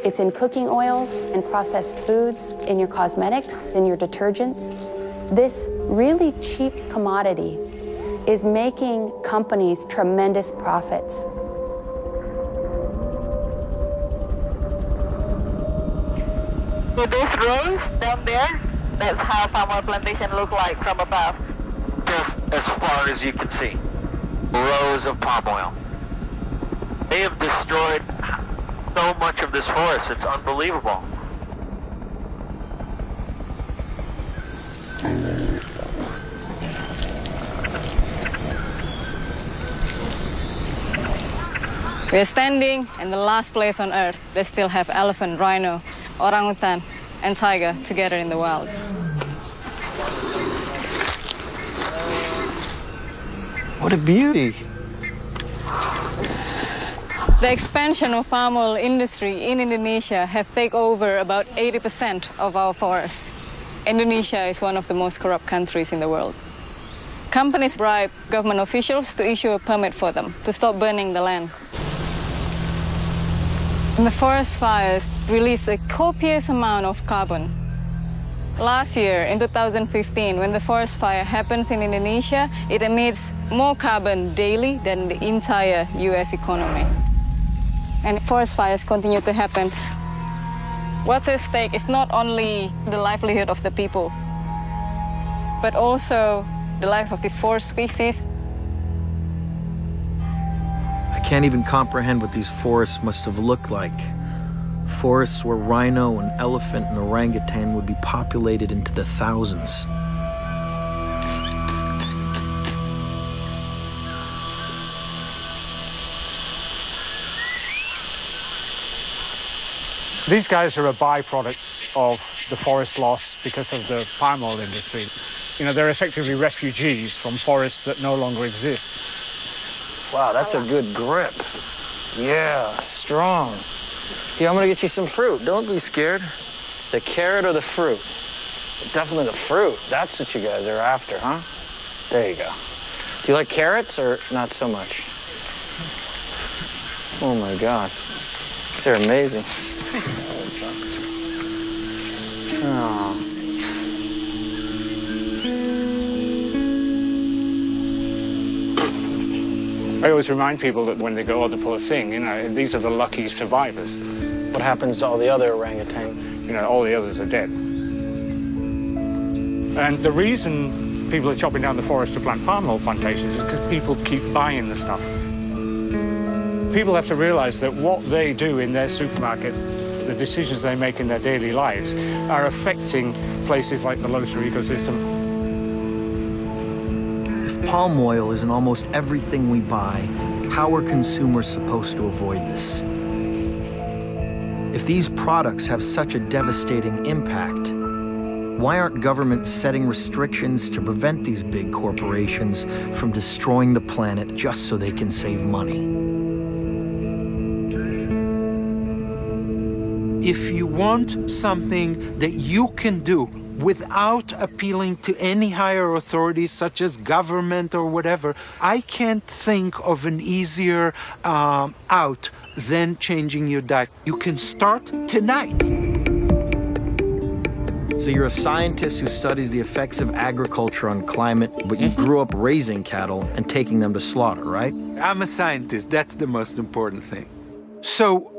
It's in cooking oils and processed foods, in your cosmetics, in your detergents. This really cheap commodity is making companies tremendous profits. So those rows down there, that's how palm oil plantation look like from above. Just as far as you can see. Rows of palm oil. They have destroyed so much of this forest, it's unbelievable. We're standing in the last place on Earth that still have elephant, rhino, orangutan, and tiger together in the wild. What a beauty. The expansion of palm oil industry in Indonesia have taken over about 80% of our forests. Indonesia is one of the most corrupt countries in the world. Companies bribe government officials to issue a permit for them to stop burning the land. And the forest fires release a copious amount of carbon. Last year, in 2015, when the forest fire happens in Indonesia, it emits more carbon daily than the entire US economy. And forest fires continue to happen. What's at stake is not only the livelihood of the people, but also the life of this forest species. I can't even comprehend what these forests must have looked like. Forests where rhino and elephant and orangutan would be populated into the thousands. These guys are a byproduct of the forest loss because of the palm oil industry. You know, they're effectively refugees from forests that no longer exist. Wow, that's a good grip. Yeah, strong. Here, I'm gonna get you some fruit. Don't be scared. The carrot or the fruit? Definitely the fruit. That's what you guys are after, huh? There you go. Do you like carrots or not so much? Oh my God. They're amazing. Oh. I always remind people that when they go, oh, the poor thing, you know, these are the lucky survivors. What happens to all the other orangutan? You know, all the others are dead. And the reason people are chopping down the forest to plant palm oil plantations is because people keep buying the stuff. People have to realize that what they do in their supermarket, the decisions they make in their daily lives, are affecting places like the Lotha ecosystem. If If palm oil is in almost everything we buy, how are consumers supposed to avoid this? If these products have such a devastating impact, why aren't governments setting restrictions to prevent these big corporations from destroying the planet just so they can save money? If you want something that you can do without appealing to any higher authorities, such as government or whatever, I can't think of an easier out than changing your diet. You can start tonight. So you're a scientist who studies the effects of agriculture on climate, but you grew up raising cattle and taking them to slaughter, right? I'm a scientist. That's the most important thing. So,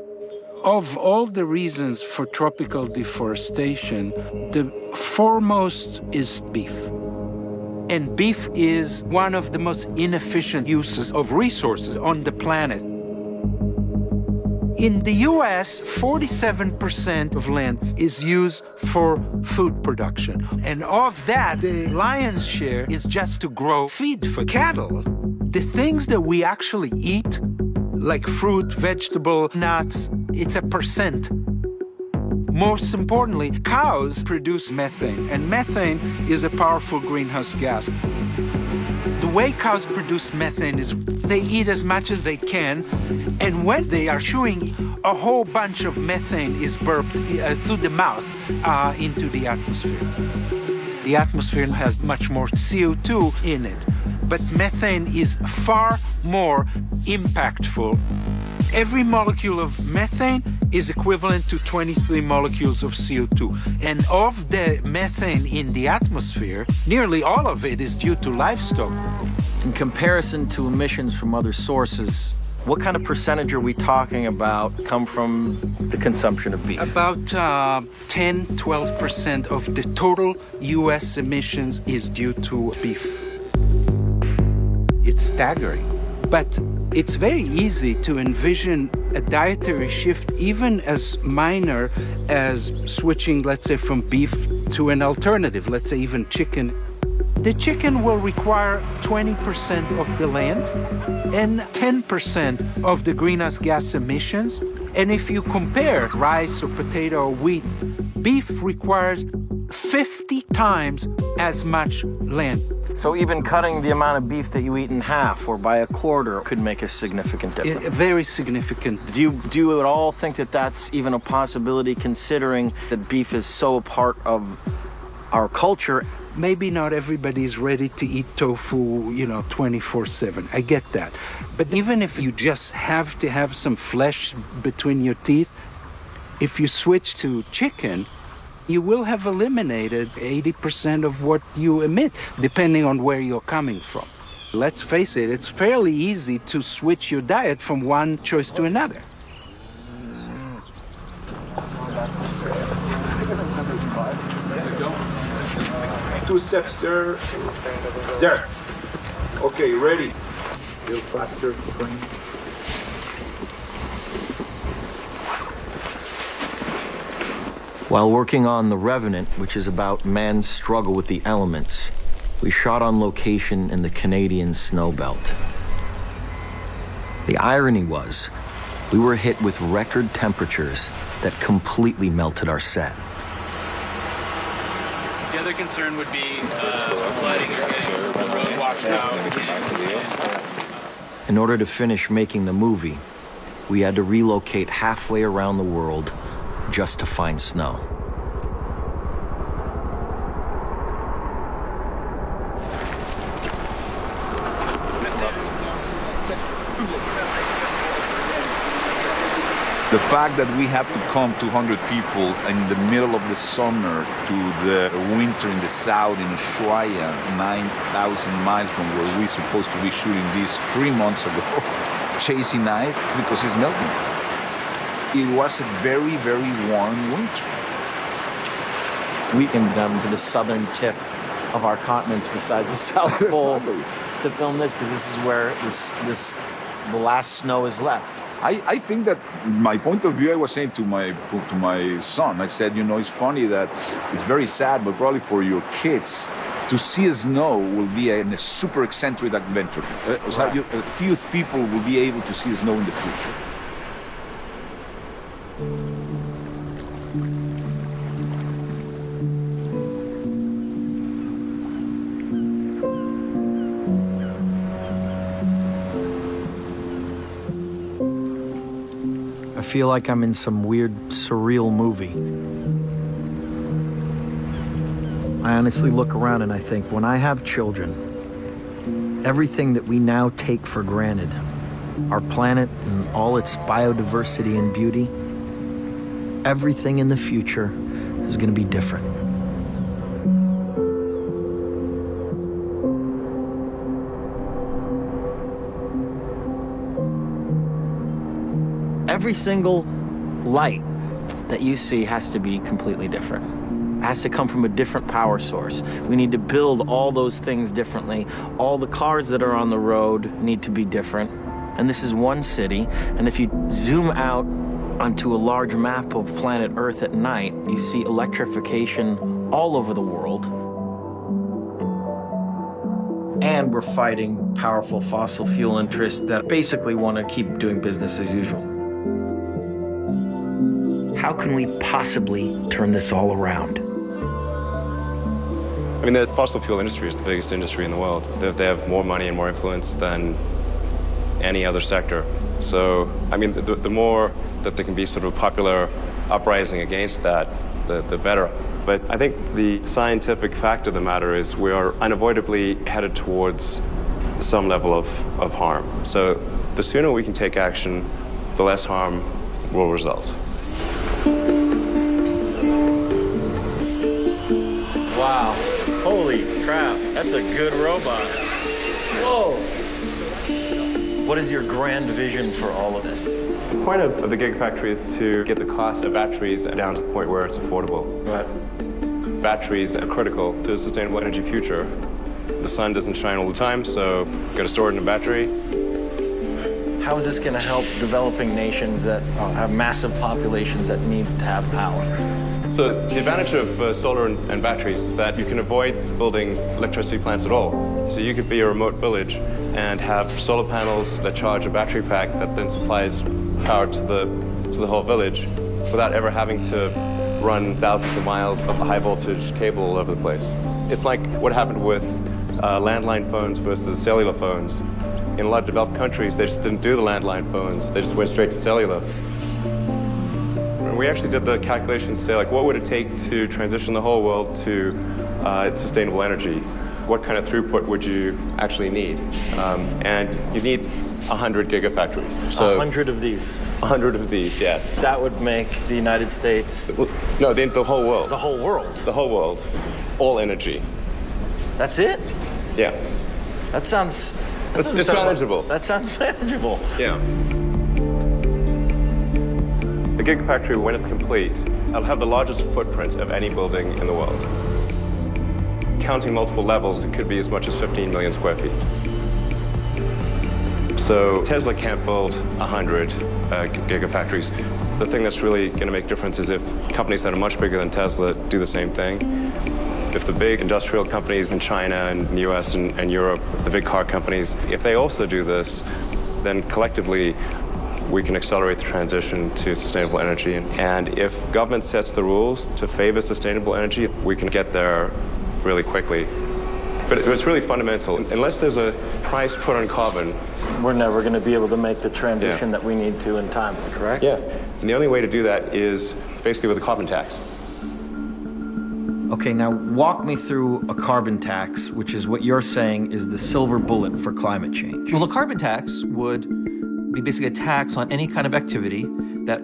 of all the reasons for tropical deforestation, the foremost is beef. And beef is one of the most inefficient uses of resources on the planet. In the US, 47% of land is used for food production. And of that, the lion's share is just to grow feed for cattle. The things that we actually eat, like fruit, vegetable, nuts, it's a percent. Most importantly, cows produce methane, and methane is a powerful greenhouse gas. The way cows produce methane is they eat as much as they can, and when they are chewing, a whole bunch of methane is burped through the mouth into the atmosphere. The atmosphere has much more CO2 in it, but methane is far more impactful. Every molecule of methane is equivalent to 23 molecules of CO2. And of the methane in the atmosphere, nearly all of it is due to livestock. In comparison to emissions from other sources, what kind of percentage are we talking about come from the consumption of beef? About 10-12% of the total US emissions is due to beef. It's staggering. But it's very easy to envision a dietary shift, even as minor as switching, let's say, from beef to an alternative, let's say even chicken. The chicken will require 20% of the land and 10% of the greenhouse gas emissions. And if you compare rice or potato or wheat, beef requires 50 times as much land. So even cutting the amount of beef that you eat in half or by a quarter could make a significant difference. Very significant. Do you at all think that that's even a possibility, considering that beef is so a part of our culture? Maybe not everybody's ready to eat tofu, 24/7. I get that. But even if you just have to have some flesh between your teeth, if you switch to chicken, you will have eliminated 80% of what you emit, depending on where you're coming from. Let's face it, it's fairly easy to switch your diet from one choice to another. Two steps there. There. Okay, ready. A little faster, brain. While working on The Revenant, which is about man's struggle with the elements, we shot on location in the Canadian snowbelt. The irony was, we were hit with record temperatures that completely melted our set. The other concern would be flooding or getting the road washed out. In order to finish making the movie, we had to relocate halfway around the world just to find snow. The fact that we have to come 200 people in the middle of the summer to the winter in the south in Ushuaia, 9,000 miles from where we're supposed to be shooting this 3 months ago, chasing ice because it's melting. It was a very, very warm winter. We came down to the southern tip of our continents besides the South Pole to film this, because this is where the last snow is left. I think that my point of view, I was saying to my son, I said, it's funny that it's very sad, but probably for your kids, To see snow will be a super eccentric adventure. A few people will be able to see snow in the future. I feel like I'm in some weird, surreal movie. I honestly look around and I think, when I have children, everything that we now take for granted, our planet and all its biodiversity and beauty, everything in the future is going to be different. Every single light that you see has to be completely different. It has to come from a different power source. We need to build all those things differently. All the cars that are on the road need to be different. And this is one city, and if you zoom out onto a large map of planet Earth at night, you see electrification all over the world. And we're fighting powerful fossil fuel interests that basically want to keep doing business as usual. How can we possibly turn this all around? I mean, the fossil fuel industry is the biggest industry in the world. They have more money and more influence than any other sector. So, I mean, the more that there can be sort of a popular uprising against that, the better. But I think the scientific fact of the matter is we are unavoidably headed towards some level of harm. So the sooner we can take action, the less harm will result. Wow. Holy crap. That's a good robot. Whoa. What is your grand vision for all of this? The point of the Gigafactory is to get the cost of batteries down to the point where it's affordable. Right. Batteries are critical to a sustainable energy future. The sun doesn't shine all the time, so you've got to store it in a battery. How is this going to help developing nations that have massive populations that need to have power? So the advantage of solar and batteries is that you can avoid building electricity plants at all. So you could be a remote village and have solar panels that charge a battery pack that then supplies power to the whole village without ever having to run thousands of miles of high voltage cable all over the place. It's like what happened with landline phones versus cellular phones. In a lot of developed countries, they just didn't do the landline phones. They just went straight to cellular. And we actually did the calculations to say, like, what would it take to transition the whole world to sustainable energy? What kind of throughput would you actually need? And you need 100 gigafactories. So 100 of these? 100 of these, yes. That would make the United States... No, the whole world. The whole world? The whole world. All energy. That's it? Yeah. That sounds... It's manageable. That sounds manageable. Yeah. The Gigafactory, when it's complete, it'll have the largest footprint of any building in the world. Counting multiple levels, it could be as much as 15 million square feet. So Tesla can't build 100 gigafactories. The thing that's really going to make a difference is if companies that are much bigger than Tesla do the same thing. If the big industrial companies in China and the US and Europe, the big car companies, if they also do this, then collectively we can accelerate the transition to sustainable energy. And if government sets the rules to favor sustainable energy, we can get there really quickly. But it's really fundamental. Unless there's a price put on carbon, we're never going to be able to make the transition that we need to in time, correct? Yeah. And the only way to do that is basically with a carbon tax. Okay, now walk me through a carbon tax, which is what you're saying is the silver bullet for climate change. Well, a carbon tax would be basically a tax on any kind of activity that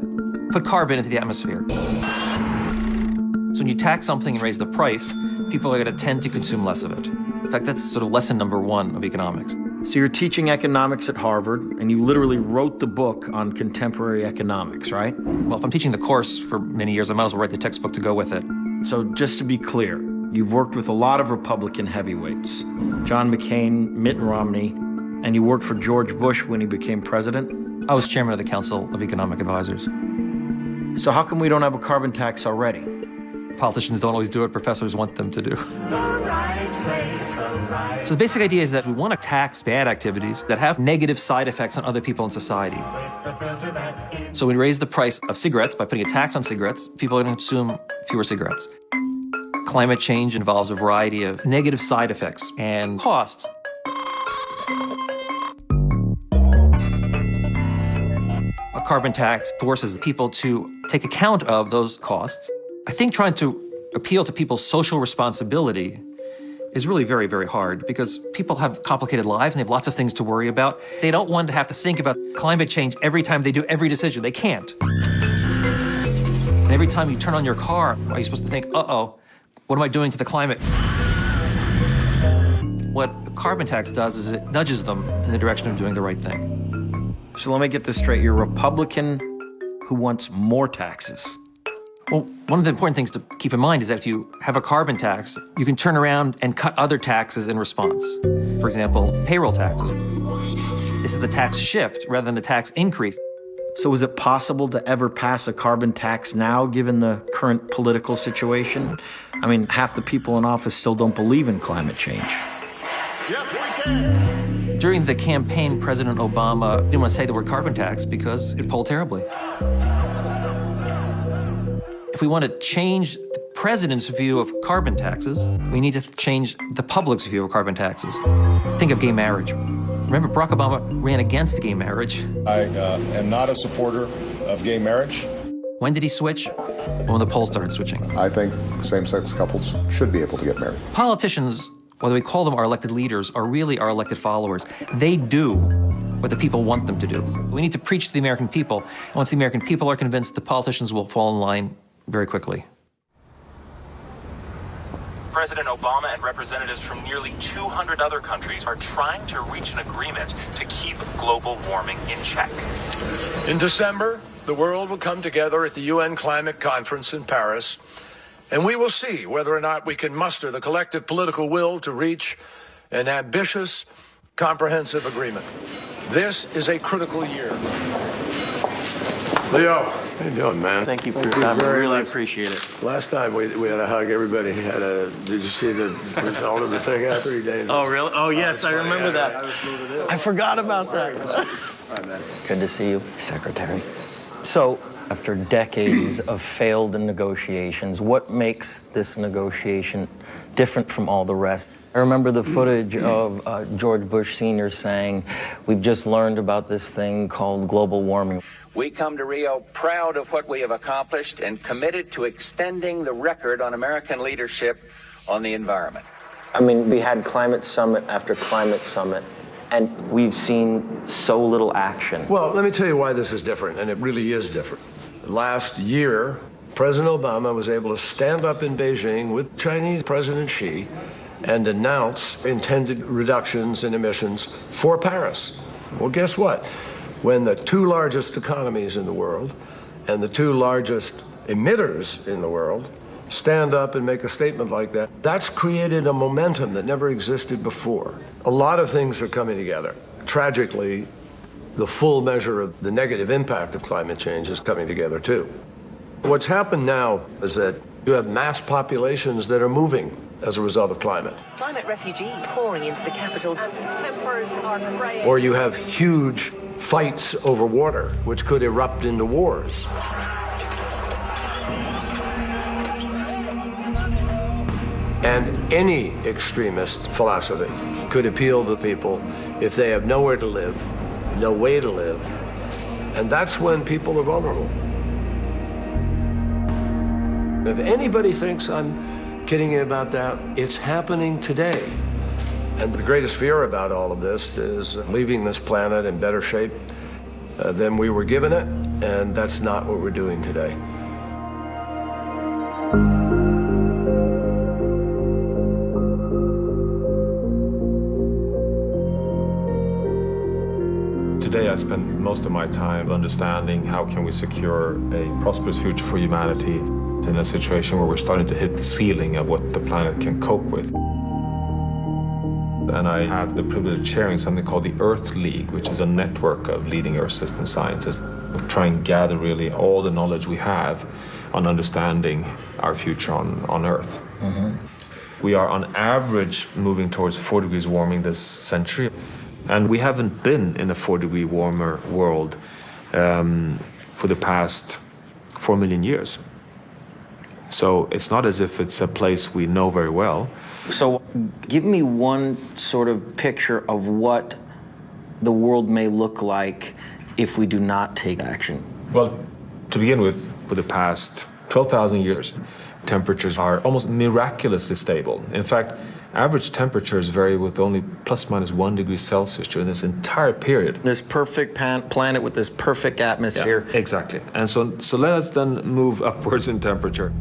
put carbon into the atmosphere. So when you tax something and raise the price, people are going to tend to consume less of it. In fact, that's sort of lesson number one of economics. So you're teaching economics at Harvard, and you literally wrote the book on contemporary economics, right? Well, if I'm teaching the course for many years, I might as well write the textbook to go with it. So just to be clear, you've worked with a lot of Republican heavyweights, John McCain, Mitt Romney, and you worked for George Bush when he became president? I was chairman of the Council of Economic Advisors. So how come we don't have a carbon tax already? Politicians don't always do what professors want them to do. So the basic idea is that we want to tax bad activities that have negative side effects on other people in society. So we raise the price of cigarettes by putting a tax on cigarettes. People are going to consume fewer cigarettes. Climate change involves a variety of negative side effects and costs. A carbon tax forces people to take account of those costs. I think trying to appeal to people's social responsibility is really very, very hard because people have complicated lives and they have lots of things to worry about. They don't want to have to think about climate change every time they do every decision. They can't. And every time you turn on your car, are you supposed to think, uh-oh, what am I doing to the climate? What a carbon tax does is it nudges them in the direction of doing the right thing. So let me get this straight. You're a Republican who wants more taxes. Well, one of the important things to keep in mind is that if you have a carbon tax, you can turn around and cut other taxes in response. For example, payroll taxes. This is a tax shift rather than a tax increase. So is it possible to ever pass a carbon tax now, given the current political situation? I mean, half the people in office still don't believe in climate change. Yes, we can. During the campaign, President Obama didn't want to say the word carbon tax because it polled terribly. If we want to change the president's view of carbon taxes, we need to change the public's view of carbon taxes. Think of gay marriage. Remember, Barack Obama ran against gay marriage. I am not a supporter of gay marriage. When did he switch? When the polls started switching. I think same-sex couples should be able to get married. Politicians, whether we call them our elected leaders, are really our elected followers. They do what the people want them to do. We need to preach to the American people. And once the American people are convinced, the politicians will fall in line very quickly. President Obama and representatives from nearly 200 other countries are trying to reach an agreement to keep global warming in check. In December, the world will come together at the UN Climate Conference in Paris, and we will see whether or not we can muster the collective political will to reach an ambitious, comprehensive agreement. This is a critical year. Leo, how you doing, man? Thank you for your time. I really appreciate it. Last time we had a hug, everybody had a, did you see the result of the thing after 3 days? Oh, really? Oh, yes, I remember that. I forgot about that. Good to see you, Secretary. So, after decades of failed negotiations, what makes this negotiation different from all the rest? I remember the footage of George Bush Sr. saying, we've just learned about this thing called global warming. We come to Rio proud of what we have accomplished and committed to extending the record on American leadership on the environment. I mean, we had climate summit after climate summit, and we've seen so little action. Well, let me tell you why this is different, and it really is different. Last year, President Obama was able to stand up in Beijing with Chinese President Xi and announce intended reductions in emissions for Paris. Well, guess what? When the two largest economies in the world and the two largest emitters in the world stand up and make a statement like that, that's created a momentum that never existed before. A lot of things are coming together. Tragically, the full measure of the negative impact of climate change is coming together too. What's happened now is that you have mass populations that are moving as a result of climate. Climate refugees pouring into the capital and tempers are fraying. Or you have huge fights over water, which could erupt into wars. And any extremist philosophy could appeal to people if they have nowhere to live, no way to live, and that's when people are vulnerable. If anybody thinks I'm kidding you about that, it's happening today. And the greatest fear about all of this is leaving this planet in better shape than we were given it, and that's not what we're doing today. Today I spend most of my time understanding how can we secure a prosperous future for humanity in a situation where we're starting to hit the ceiling of what the planet can cope with. and I have the privilege of chairing something called the Earth League, which is a network of leading Earth system scientists who try and gather really all the knowledge we have on understanding our future on Earth. Mm-hmm. We are on average moving towards 4 degrees warming this century, and we haven't been in a 4-degree warmer world for the past 4 million years. So it's not as if it's a place we know very well. So give me one sort of picture of what the world may look like if we do not take action. Well, to begin with, for the past 12,000 years, temperatures are almost miraculously stable. In fact, average temperatures vary with only plus minus 1 degree Celsius during this entire period. This perfect planet with this perfect atmosphere. Yeah, exactly. And so let us then move upwards in temperature.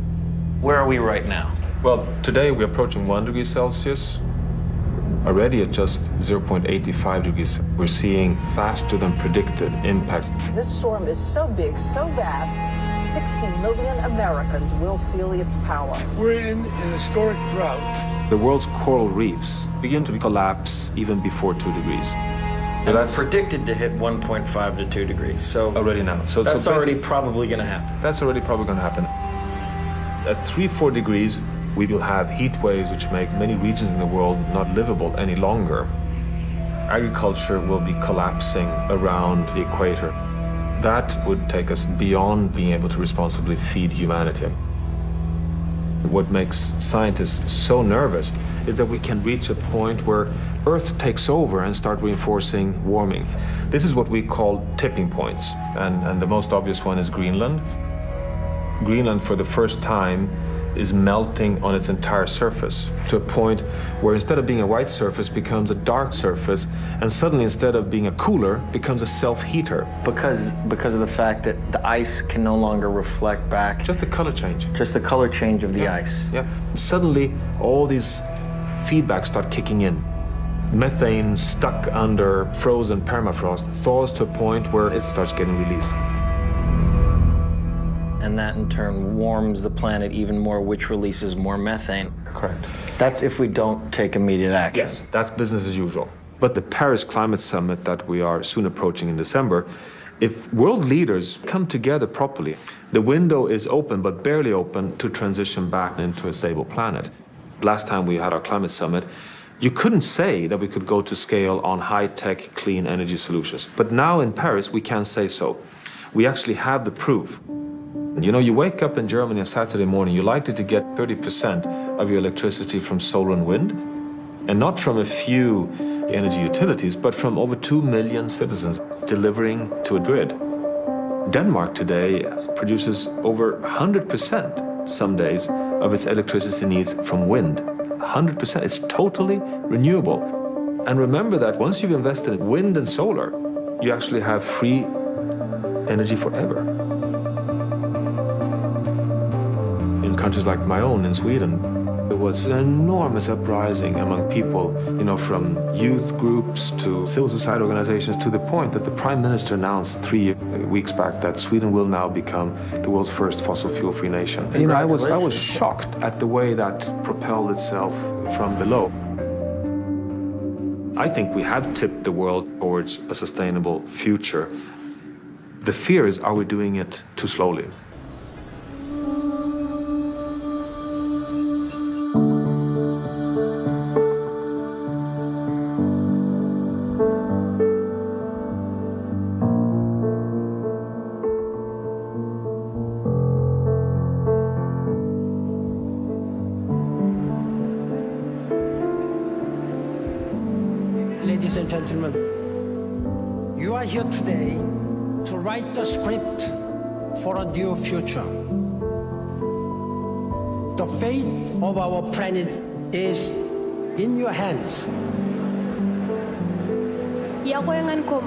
Where are we right now? Well, today we're approaching 1 degree Celsius. Already at just 0.85 degrees, we're seeing faster than predicted impacts. This storm is so big, so vast, 60 million Americans will feel its power. We're in an historic drought. The world's coral reefs begin to collapse even before 2 degrees. And that's predicted to hit 1.5 to 2 degrees. So already now. So that's already probably going to happen. That's already probably going to happen. At 3-4 degrees, we will have heat waves which make many regions in the world not livable any longer. Agriculture will be collapsing around the equator. That would take us beyond being able to responsibly feed humanity. What makes scientists so nervous is that we can reach a point where Earth takes over and start reinforcing warming. This is what we call tipping points, and the most obvious one is Greenland. Greenland, for the first time, is melting on its entire surface to a point where instead of being a white surface becomes a dark surface, and suddenly instead of being a cooler becomes a self-heater. Because of the fact that the ice can no longer reflect back. Just the color change. Just the color change of the ice. Yeah. Suddenly all these feedbacks start kicking in. Methane stuck under frozen permafrost thaws to a point where it starts getting released. And that in turn warms the planet even more, which releases more methane. Correct. That's if we don't take immediate action. Yes, that's business as usual. But the Paris Climate Summit that we are soon approaching in December, if world leaders come together properly, the window is open, but barely open, to transition back into a stable planet. Last time we had our climate summit, you couldn't say that we could go to scale on high-tech, clean energy solutions. But now in Paris, we can say so. We actually have the proof. You know, you wake up in Germany on Saturday morning, you're likely to get 30% of your electricity from solar and wind, and not from a few energy utilities, but from over 2 million citizens delivering to a grid. Denmark today produces over 100% some days of its electricity needs from wind. 100%. It's totally renewable. And remember that once you've invested in wind and solar, you actually have free energy forever. In countries like my own, in Sweden, there was an enormous uprising among people, you know, from youth groups to civil society organizations, to the point that the Prime Minister announced 3 weeks back that Sweden will now become the world's first fossil fuel-free nation. And, you know, I was shocked at the way that propelled itself from below. I think we have tipped the world towards a sustainable future. The fear is, are we doing it too slowly? Ladies and gentlemen, you are here today to write the script for a new future. The fate of our planet is in your hands.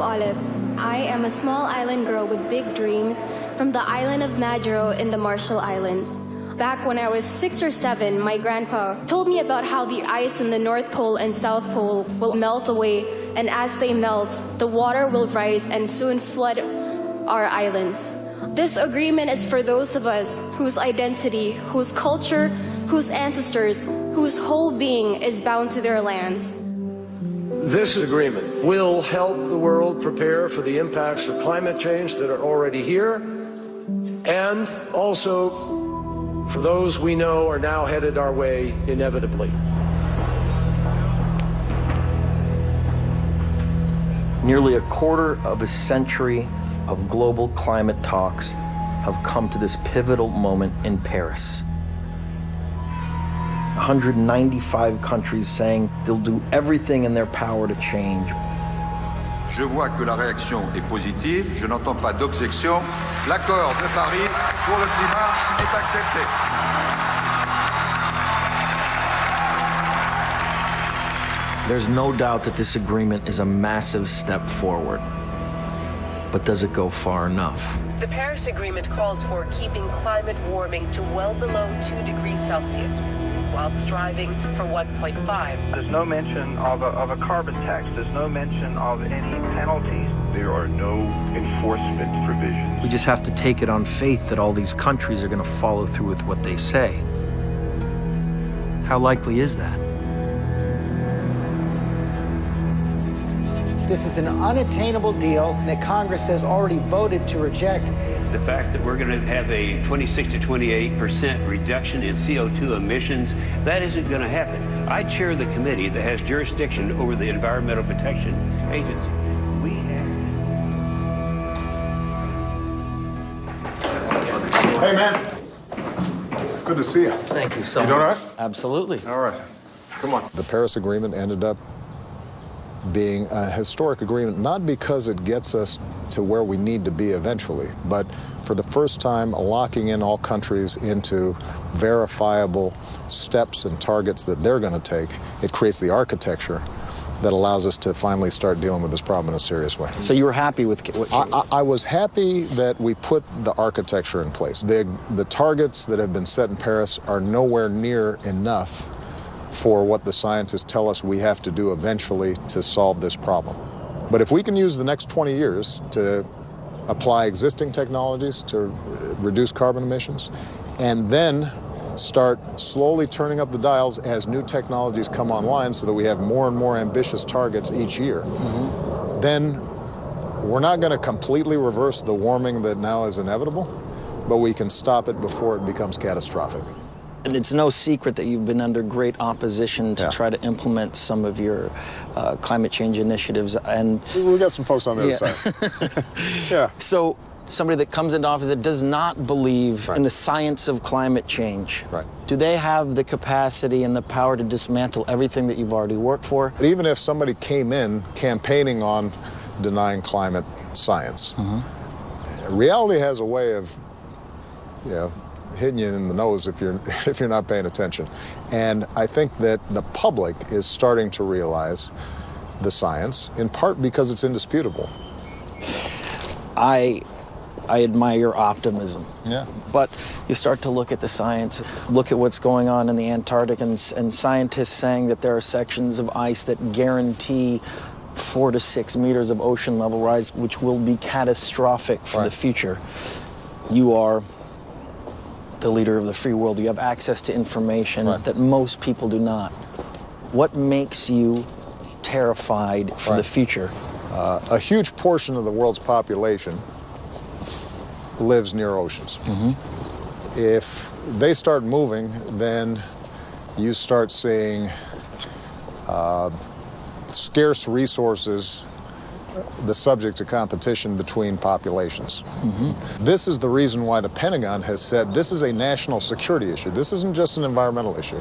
Olive. I am a small island girl with big dreams from the island of Majuro in the Marshall Islands. Back when I was 6 or 7, my grandpa told me about how the ice in the North Pole and South Pole will melt away, and as they melt, the water will rise and soon flood our islands. This agreement is for those of us whose identity, whose culture, whose ancestors, whose whole being is bound to their lands. This agreement will help the world prepare for the impacts of climate change that are already here, and also for those we know are now headed our way inevitably. Nearly a quarter of a century of global climate talks have come to this pivotal moment in Paris. 195 countries saying they'll do everything in their power to change. Je vois que la réaction est positive, je n'entends pas d'objection. L'accord de Paris pour le climat est accepté. There's no doubt that this agreement is a massive step forward. But does it go far enough? The Paris Agreement calls for keeping climate warming to well below 2 degrees Celsius, while striving for 1.5. There's no mention of a carbon tax. There's no mention of any penalties. There are no enforcement provisions. We just have to take it on faith that all these countries are going to follow through with what they say. How likely is that? This is an unattainable deal that Congress has already voted to reject. The fact that we're going to have a 26 to 28% reduction in CO2 emissions, that isn't going to happen. I chair the committee that has jurisdiction over the Environmental Protection Agency. Hey, man. Good to see you. Thank you so much. You doing all right? Absolutely. All right. Come on. The Paris Agreement ended up being a historic agreement, not because it gets us to where we need to be eventually, but for the first time locking in all countries into verifiable steps and targets that they're going to take. It creates the architecture that allows us to finally start dealing with this problem in a serious way. So you were happy with what I was happy that we put the architecture in place. The targets that have been set in Paris are nowhere near enough for what the scientists tell us we have to do eventually to solve this problem. But if we can use the next 20 years to apply existing technologies to reduce carbon emissions, and then start slowly turning up the dials as new technologies come online so that we have more and more ambitious targets each year, then we're not going to completely reverse the warming that now is inevitable, but we can stop it before it becomes catastrophic. And it's no secret that you've been under great opposition to try to implement some of your climate change initiatives. And we got some folks on the other side. Yeah. So somebody that comes into office that does not believe in the science of climate change, do they have the capacity and the power to dismantle everything that you've already worked for? Even if somebody came in campaigning on denying climate science, reality has a way of, hitting you in the nose if you're not paying attention. And I think that the public is starting to realize the science, in part because it's indisputable. I admire your optimism. Yeah. But you start to look at the science, look at what's going on in the Antarctic, and scientists saying that there are sections of ice that guarantee 4 to 6 meters of ocean level rise, which will be catastrophic for the future. You are the leader of the free world. You have access to information that most people do not. What makes you terrified for the future? A huge portion of the world's population lives near oceans. If they start moving, then you start seeing scarce resources the subject to competition between populations. This is the reason why the Pentagon has said this is a national security issue. This isn't just an environmental issue.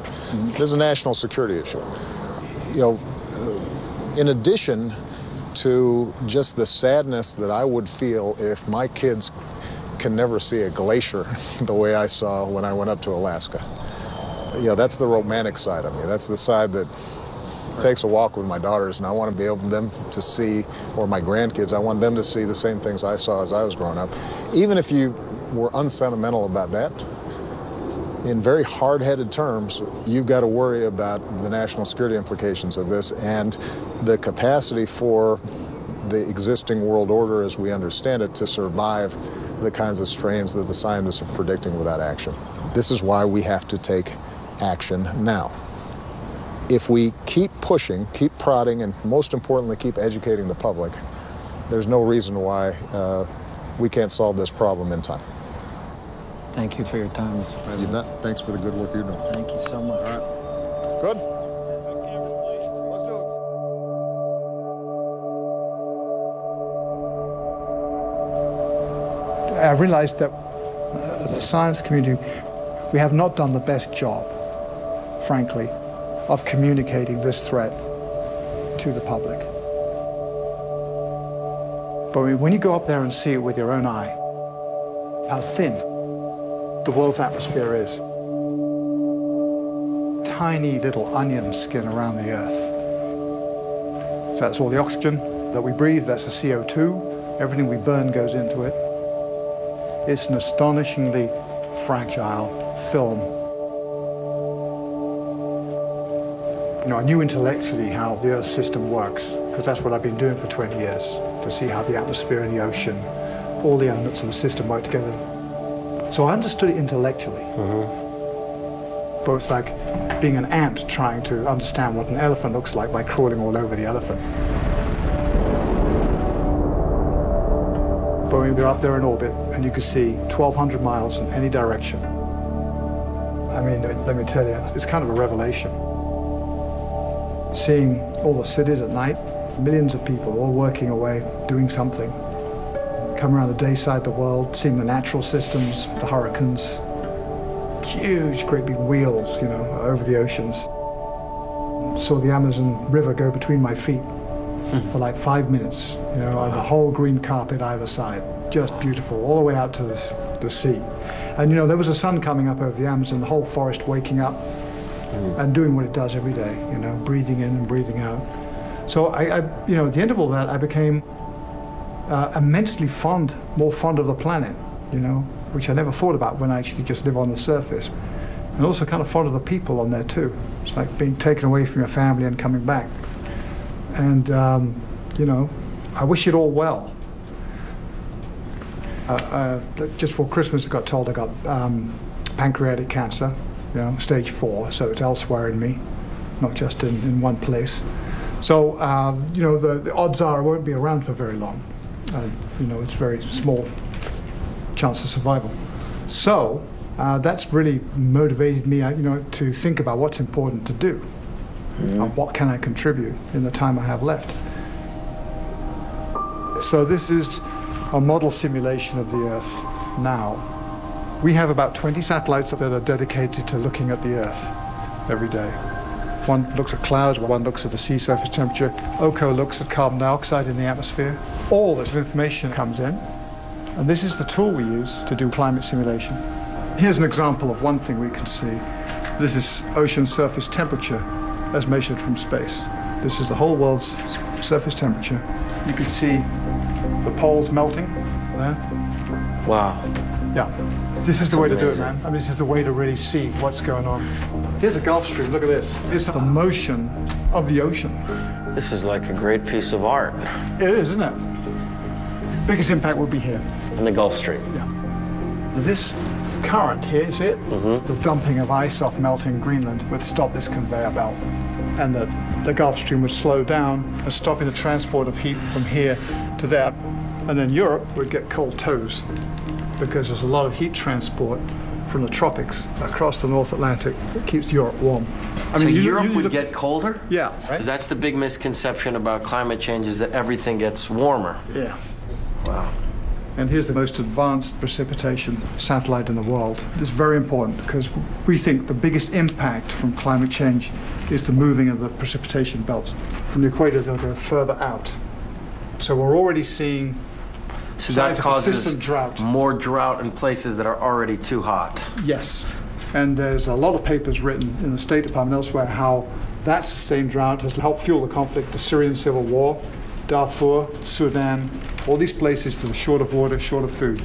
This is a national security issue. In addition to just the sadness that I would feel if my kids can never see a glacier the way I saw when I went up to Alaska. That's the romantic side of me. That's the side that takes a walk with my daughters, and I want to be able them to see, or my grandkids, I want them to see the same things I saw as I was growing up. Even if you were unsentimental about that, in very hard-headed terms, you've got to worry about the national security implications of this and the capacity for the existing world order as we understand it to survive the kinds of strains that the scientists are predicting without action. This is why we have to take action now. If we keep pushing, keep prodding, and most importantly, keep educating the public, there's no reason why we can't solve this problem in time. Thank you for your time, Mr. President. You bet. Thanks for the good work you're doing. Thank you so much. All right. Good. I realized that as a science community, we have not done the best job, frankly, of communicating this threat to the public. But when you go up there and see it with your own eye, how thin the world's atmosphere is. Tiny little onion skin around the Earth. So that's all the oxygen that we breathe, that's the CO2. Everything we burn goes into it. It's an astonishingly fragile film. You know, I knew intellectually how the Earth system works, because that's what I've been doing for 20 years, to see how the atmosphere and the ocean, all the elements of the system work together. So I understood it intellectually. But it's like being an ant trying to understand what an elephant looks like by crawling all over the elephant. But when we were up there in orbit and you could see 1,200 miles in any direction, I mean, let me tell you, it's kind of a revelation. Seeing all the cities at night, millions of people all working away, doing something. Come around the day side of the world, seeing the natural systems, the hurricanes, huge, great big wheels, you know, over the oceans. Saw the Amazon River go between my feet for like 5 minutes, you know, and the whole green carpet either side. Just beautiful, all the way out to the sea. And, you know, there was the sun coming up over the Amazon, the whole forest waking up and doing what it does every day, you know, breathing in and breathing out. So I you know, at the end of all that, I became immensely fond, more fond of the planet, you know, which I never thought about when I actually just live on the surface. And also kind of fond of the people on there too. It's like being taken away from your family and coming back. And, you know, I wish it all well. Just for Christmas, I got told I got pancreatic cancer, you know, stage 4, so it's elsewhere in me, not just in one place. So, you know, the odds are I won't be around for very long. You know, it's very small chance of survival. So, that's really motivated me, you know, to think about what's important to do. And what can I contribute in the time I have left? So this is a model simulation of the Earth now. We have about 20 satellites that are dedicated to looking at the Earth every day. One looks at clouds, one looks at the sea surface temperature. OCO looks at carbon dioxide in the atmosphere. All this information comes in, and this is the tool we use to do climate simulation. Here's an example of one thing we can see. This is ocean surface temperature as measured from space. This is the whole world's surface temperature. You can see the poles melting there. Wow. Yeah. This is the way to do it, man. I mean, this is the way to really see what's going on. Here's a Gulf Stream. Look at this. This is the motion of the ocean. This is like a great piece of art. It is, isn't it? Biggest impact will be here. In the Gulf Stream. Yeah. This current here, is it? The dumping of ice off melting Greenland would stop this conveyor belt. And the Gulf Stream would slow down and stopping the transport of heat from here to there. And then Europe would get cold toes because there's a lot of heat transport from the tropics across the North Atlantic that keeps Europe warm. I mean, so Europe would get colder? Yeah. Right? Because that's the big misconception about climate change, is that everything gets warmer. Yeah. Wow. And here's the most advanced precipitation satellite in the world. It's very important because we think the biggest impact from climate change is the moving of the precipitation belts. From the equator, they'll go further out. So we're already seeing so that causes drought. More drought in places that are already too hot. Yes. And there's a lot of papers written in the State Department and elsewhere how that sustained drought has helped fuel the conflict, the Syrian civil war, Darfur, Sudan, all these places that are short of water, short of food.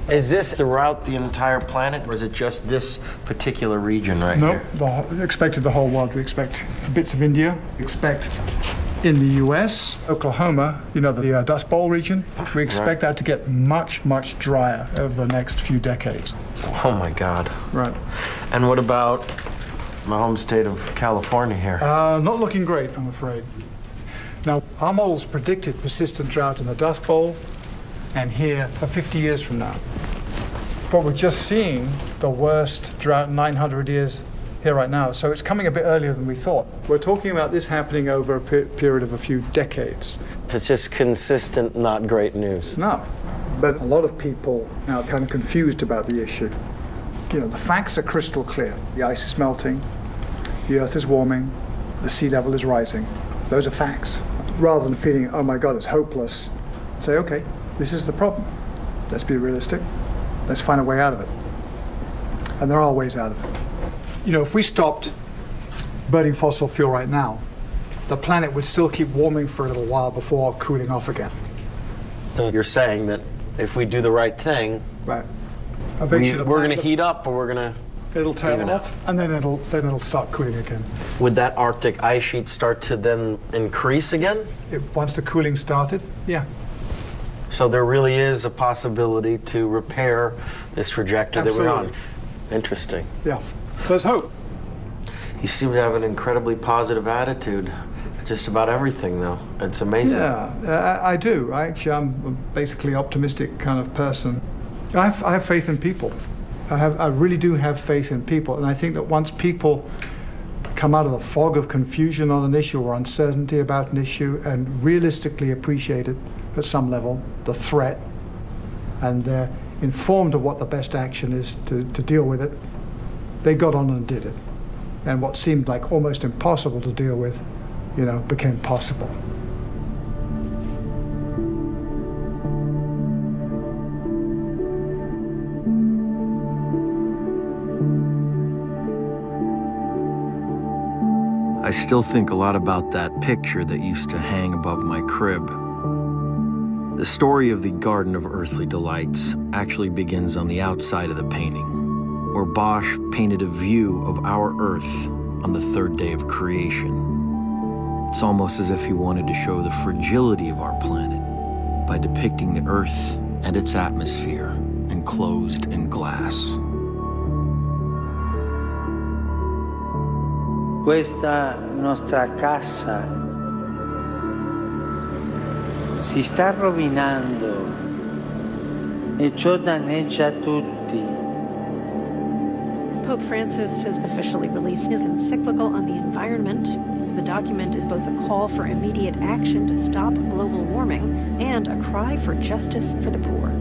Is this throughout the entire planet, or is it just this particular region right here? No, we expected the whole world. We expect bits of India. We expect in the U.S., Oklahoma, you know, the Dust Bowl region. We expect that to get much, much drier over the next few decades. Oh my God. Right. And what about my home state of California here. Not looking great, I'm afraid. Now, our models predicted persistent drought in the Dust Bowl and here for 50 years from now. But we're just seeing the worst drought in 900 years here right now, so it's coming a bit earlier than we thought. We're talking about this happening over a period of a few decades. It's just consistent, not great news. No, but a lot of people now are kind of confused about the issue. You know, the facts are crystal clear. The ice is melting, the earth is warming, the sea level is rising. Those are facts. Rather than feeling, oh my God, it's hopeless, say, okay, this is the problem. Let's be realistic. Let's find a way out of it. And there are ways out of it. You know, if we stopped burning fossil fuel right now, the planet would still keep warming for a little while before cooling off again. So you're saying that if we do the right thing, right, we're going to heat up, or we're going to... It'll tail off, and then it'll start cooling again. Would that Arctic ice sheet start to then increase again? Once the cooling started, yeah. So there really is a possibility to repair this trajectory that we're on. Interesting. Yeah. So there's hope. You seem to have an incredibly positive attitude. Just about everything, though. It's amazing. Yeah, I do. I'm basically optimistic kind of person. I have faith in people. I really do have faith in people, and I think that once people come out of the fog of confusion on an issue or uncertainty about an issue and realistically appreciate it at some level, the threat, and they're informed of what the best action is to deal with it, they got on and did it. And what seemed like almost impossible to deal with, you know, became possible. I still think a lot about that picture that used to hang above my crib. The story of the Garden of Earthly Delights actually begins on the outside of the painting, where Bosch painted a view of our Earth on the third day of creation. It's almost as if he wanted to show the fragility of our planet by depicting the Earth and its atmosphere enclosed in glass. Questa nostra casa si sta rovinando e ciò danneggia tutti. Pope Francis has officially released his encyclical on the environment. The document is both a call for immediate action to stop global warming and a cry for justice for the poor.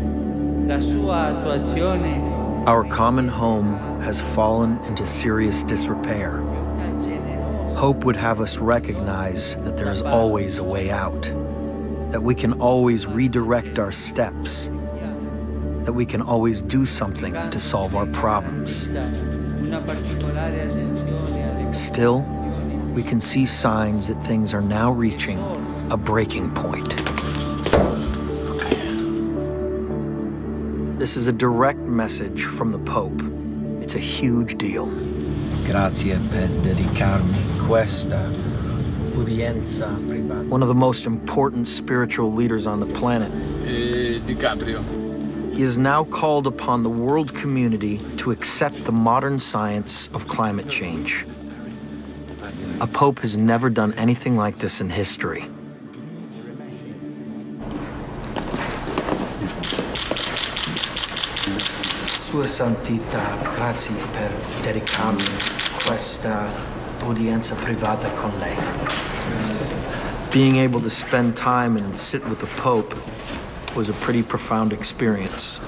La sua attuazione. Our common home has fallen into serious disrepair. Hope would have us recognize that there is always a way out, that we can always redirect our steps, that we can always do something to solve our problems. Still, we can see signs that things are now reaching a breaking point. This is a direct message from the Pope. It's a huge deal. Grazie per dedicarmi questa udienza privata. One of the most important spiritual leaders on the planet. He has now called upon the world community to accept the modern science of climate change. A pope has never done anything like this in history. Sua Santità, grazie per dedicarmi questa udienza privata con lei. Being able to spend time and sit with the Pope was a pretty profound experience.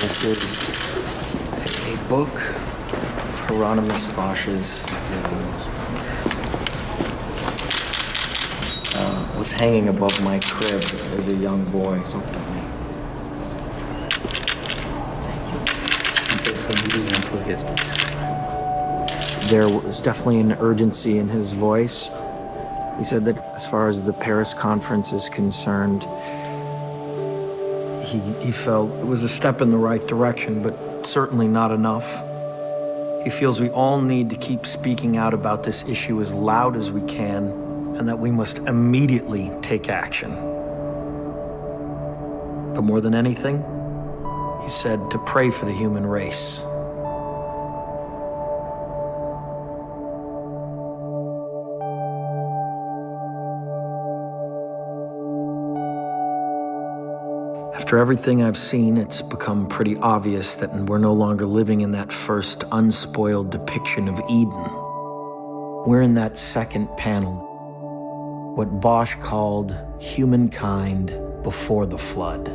This is a book, Hieronymus Bosch's, was hanging above my crib as a young boy. There was definitely an urgency in his voice. He said that as far as the Paris conference is concerned, he felt it was a step in the right direction, but certainly not enough. He feels we all need to keep speaking out about this issue as loud as we can, and that we must immediately take action. But more than anything, he said to pray for the human race. After everything I've seen, it's become pretty obvious that we're no longer living in that first unspoiled depiction of Eden. We're in that second panel, what Bosch called humankind before the flood.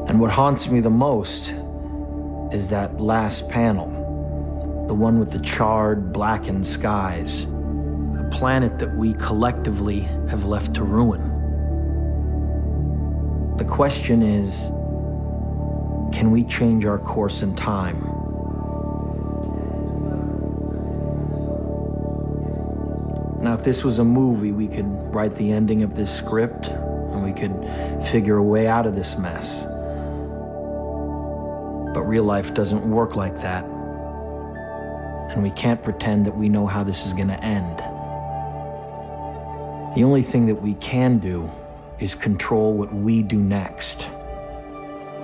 And what haunts me the most is that last panel, the one with the charred, blackened skies, a planet that we collectively have left to ruin. The question is, can we change our course in time? Now, if this was a movie, we could write the ending of this script and we could figure a way out of this mess. But real life doesn't work like that. And we can't pretend that we know how this is gonna end. The only thing that we can do is control what we do next.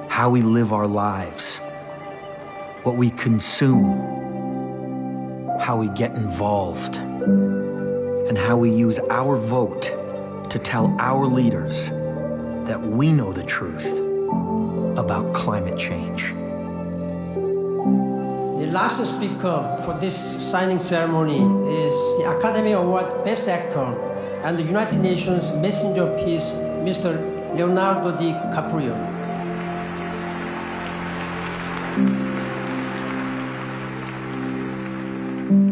How we live our lives. What we consume. How we get involved. And how we use our vote to tell our leaders that we know the truth about climate change. The last speaker for this signing ceremony is the Academy Award Best Actor and the United Nations Messenger of Peace, Mr. Leonardo DiCaprio.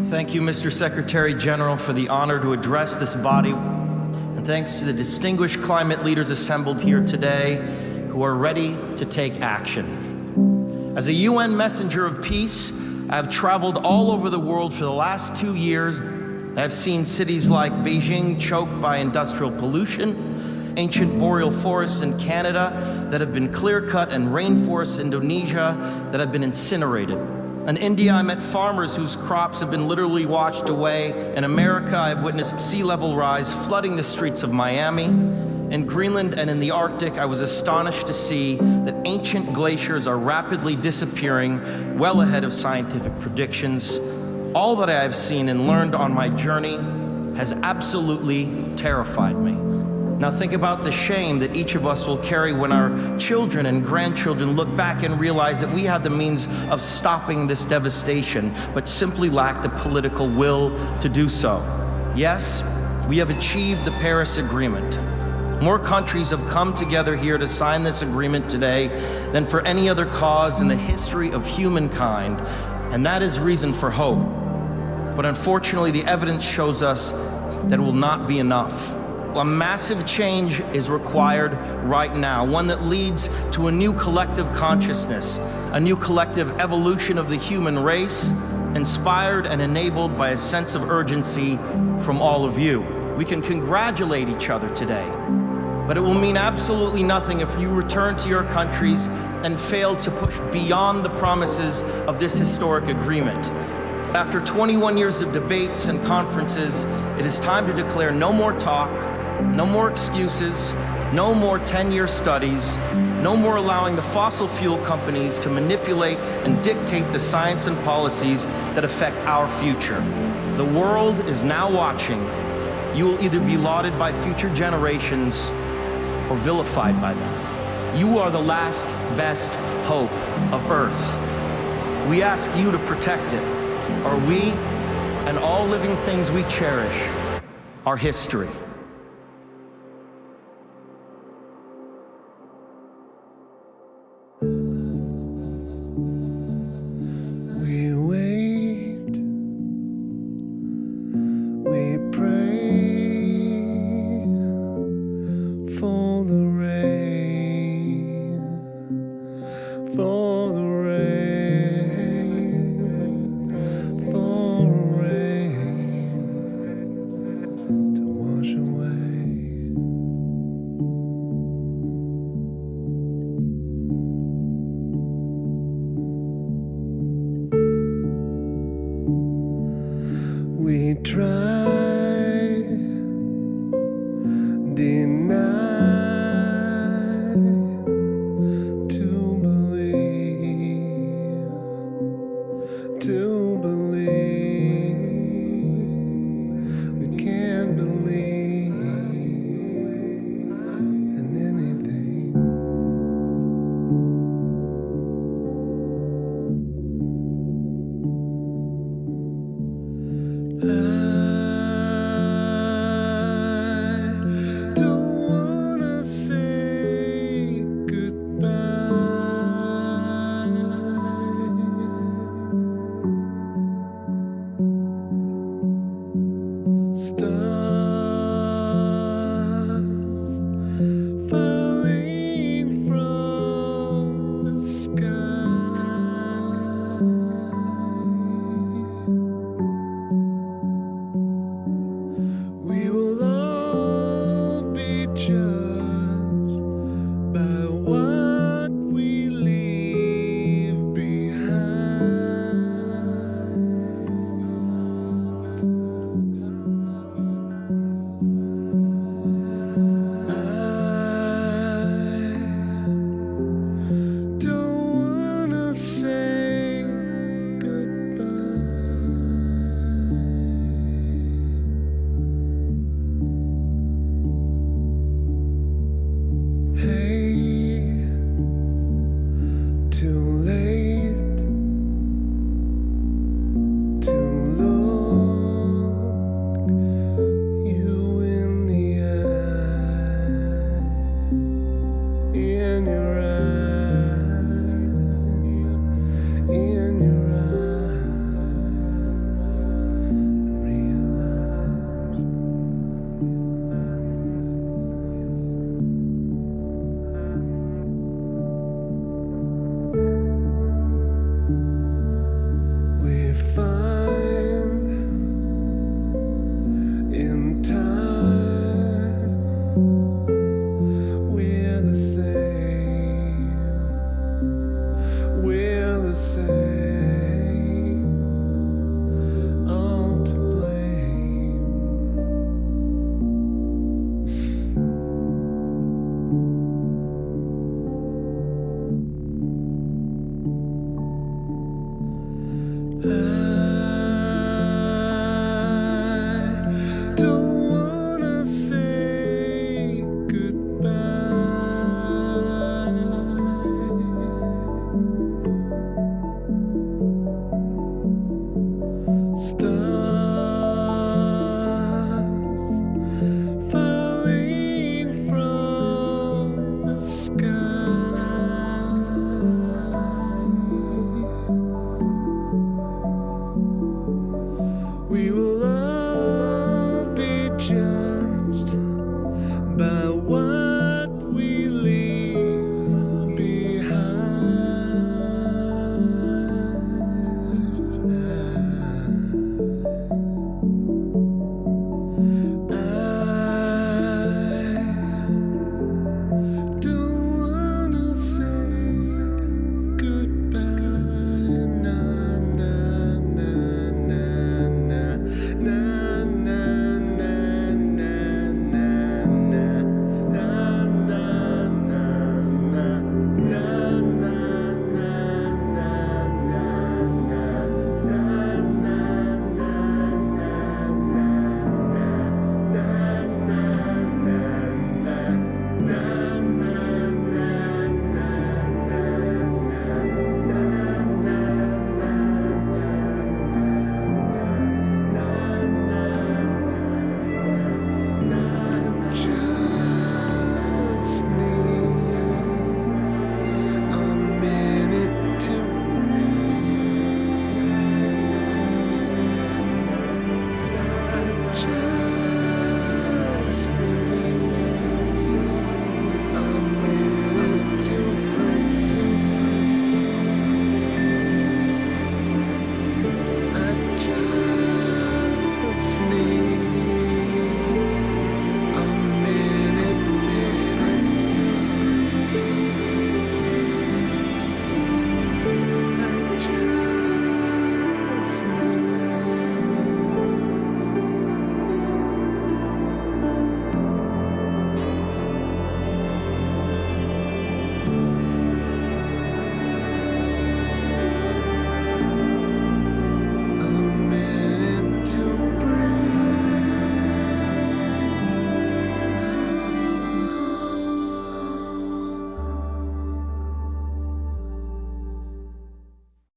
Thank you, Mr. Secretary General, for the honor to address this body. And thanks to the distinguished climate leaders assembled here today who are ready to take action. As a UN messenger of peace, I've traveled all over the world for the last 2 years. I've seen cities like Beijing choked by industrial pollution, ancient boreal forests in Canada that have been clear-cut, and rainforests in Indonesia that have been incinerated. In India, I met farmers whose crops have been literally washed away. In America, I've witnessed sea level rise flooding the streets of Miami. In Greenland and in the Arctic, I was astonished to see that ancient glaciers are rapidly disappearing, well ahead of scientific predictions. All that I have seen and learned on my journey has absolutely terrified me. Now think about the shame that each of us will carry when our children and grandchildren look back and realize that we had the means of stopping this devastation, but simply lacked the political will to do so. Yes, we have achieved the Paris Agreement. More countries have come together here to sign this agreement today than for any other cause in the history of humankind, and that is reason for hope. But unfortunately, the evidence shows us that it will not be enough. A massive change is required right now, one that leads to a new collective consciousness, a new collective evolution of the human race, inspired and enabled by a sense of urgency from all of you. We can congratulate each other today, but it will mean absolutely nothing if you return to your countries and fail to push beyond the promises of this historic agreement. After 21 years of debates and conferences, it is time to declare no more talk, no more excuses, no more 10-year studies, no more allowing the fossil fuel companies to manipulate and dictate the science and policies that affect our future. The world is now watching. You will either be lauded by future generations or vilified by them. You are the last best hope of Earth. We ask you to protect it, or we and all living things we cherish are history. To believe Falling from the sky.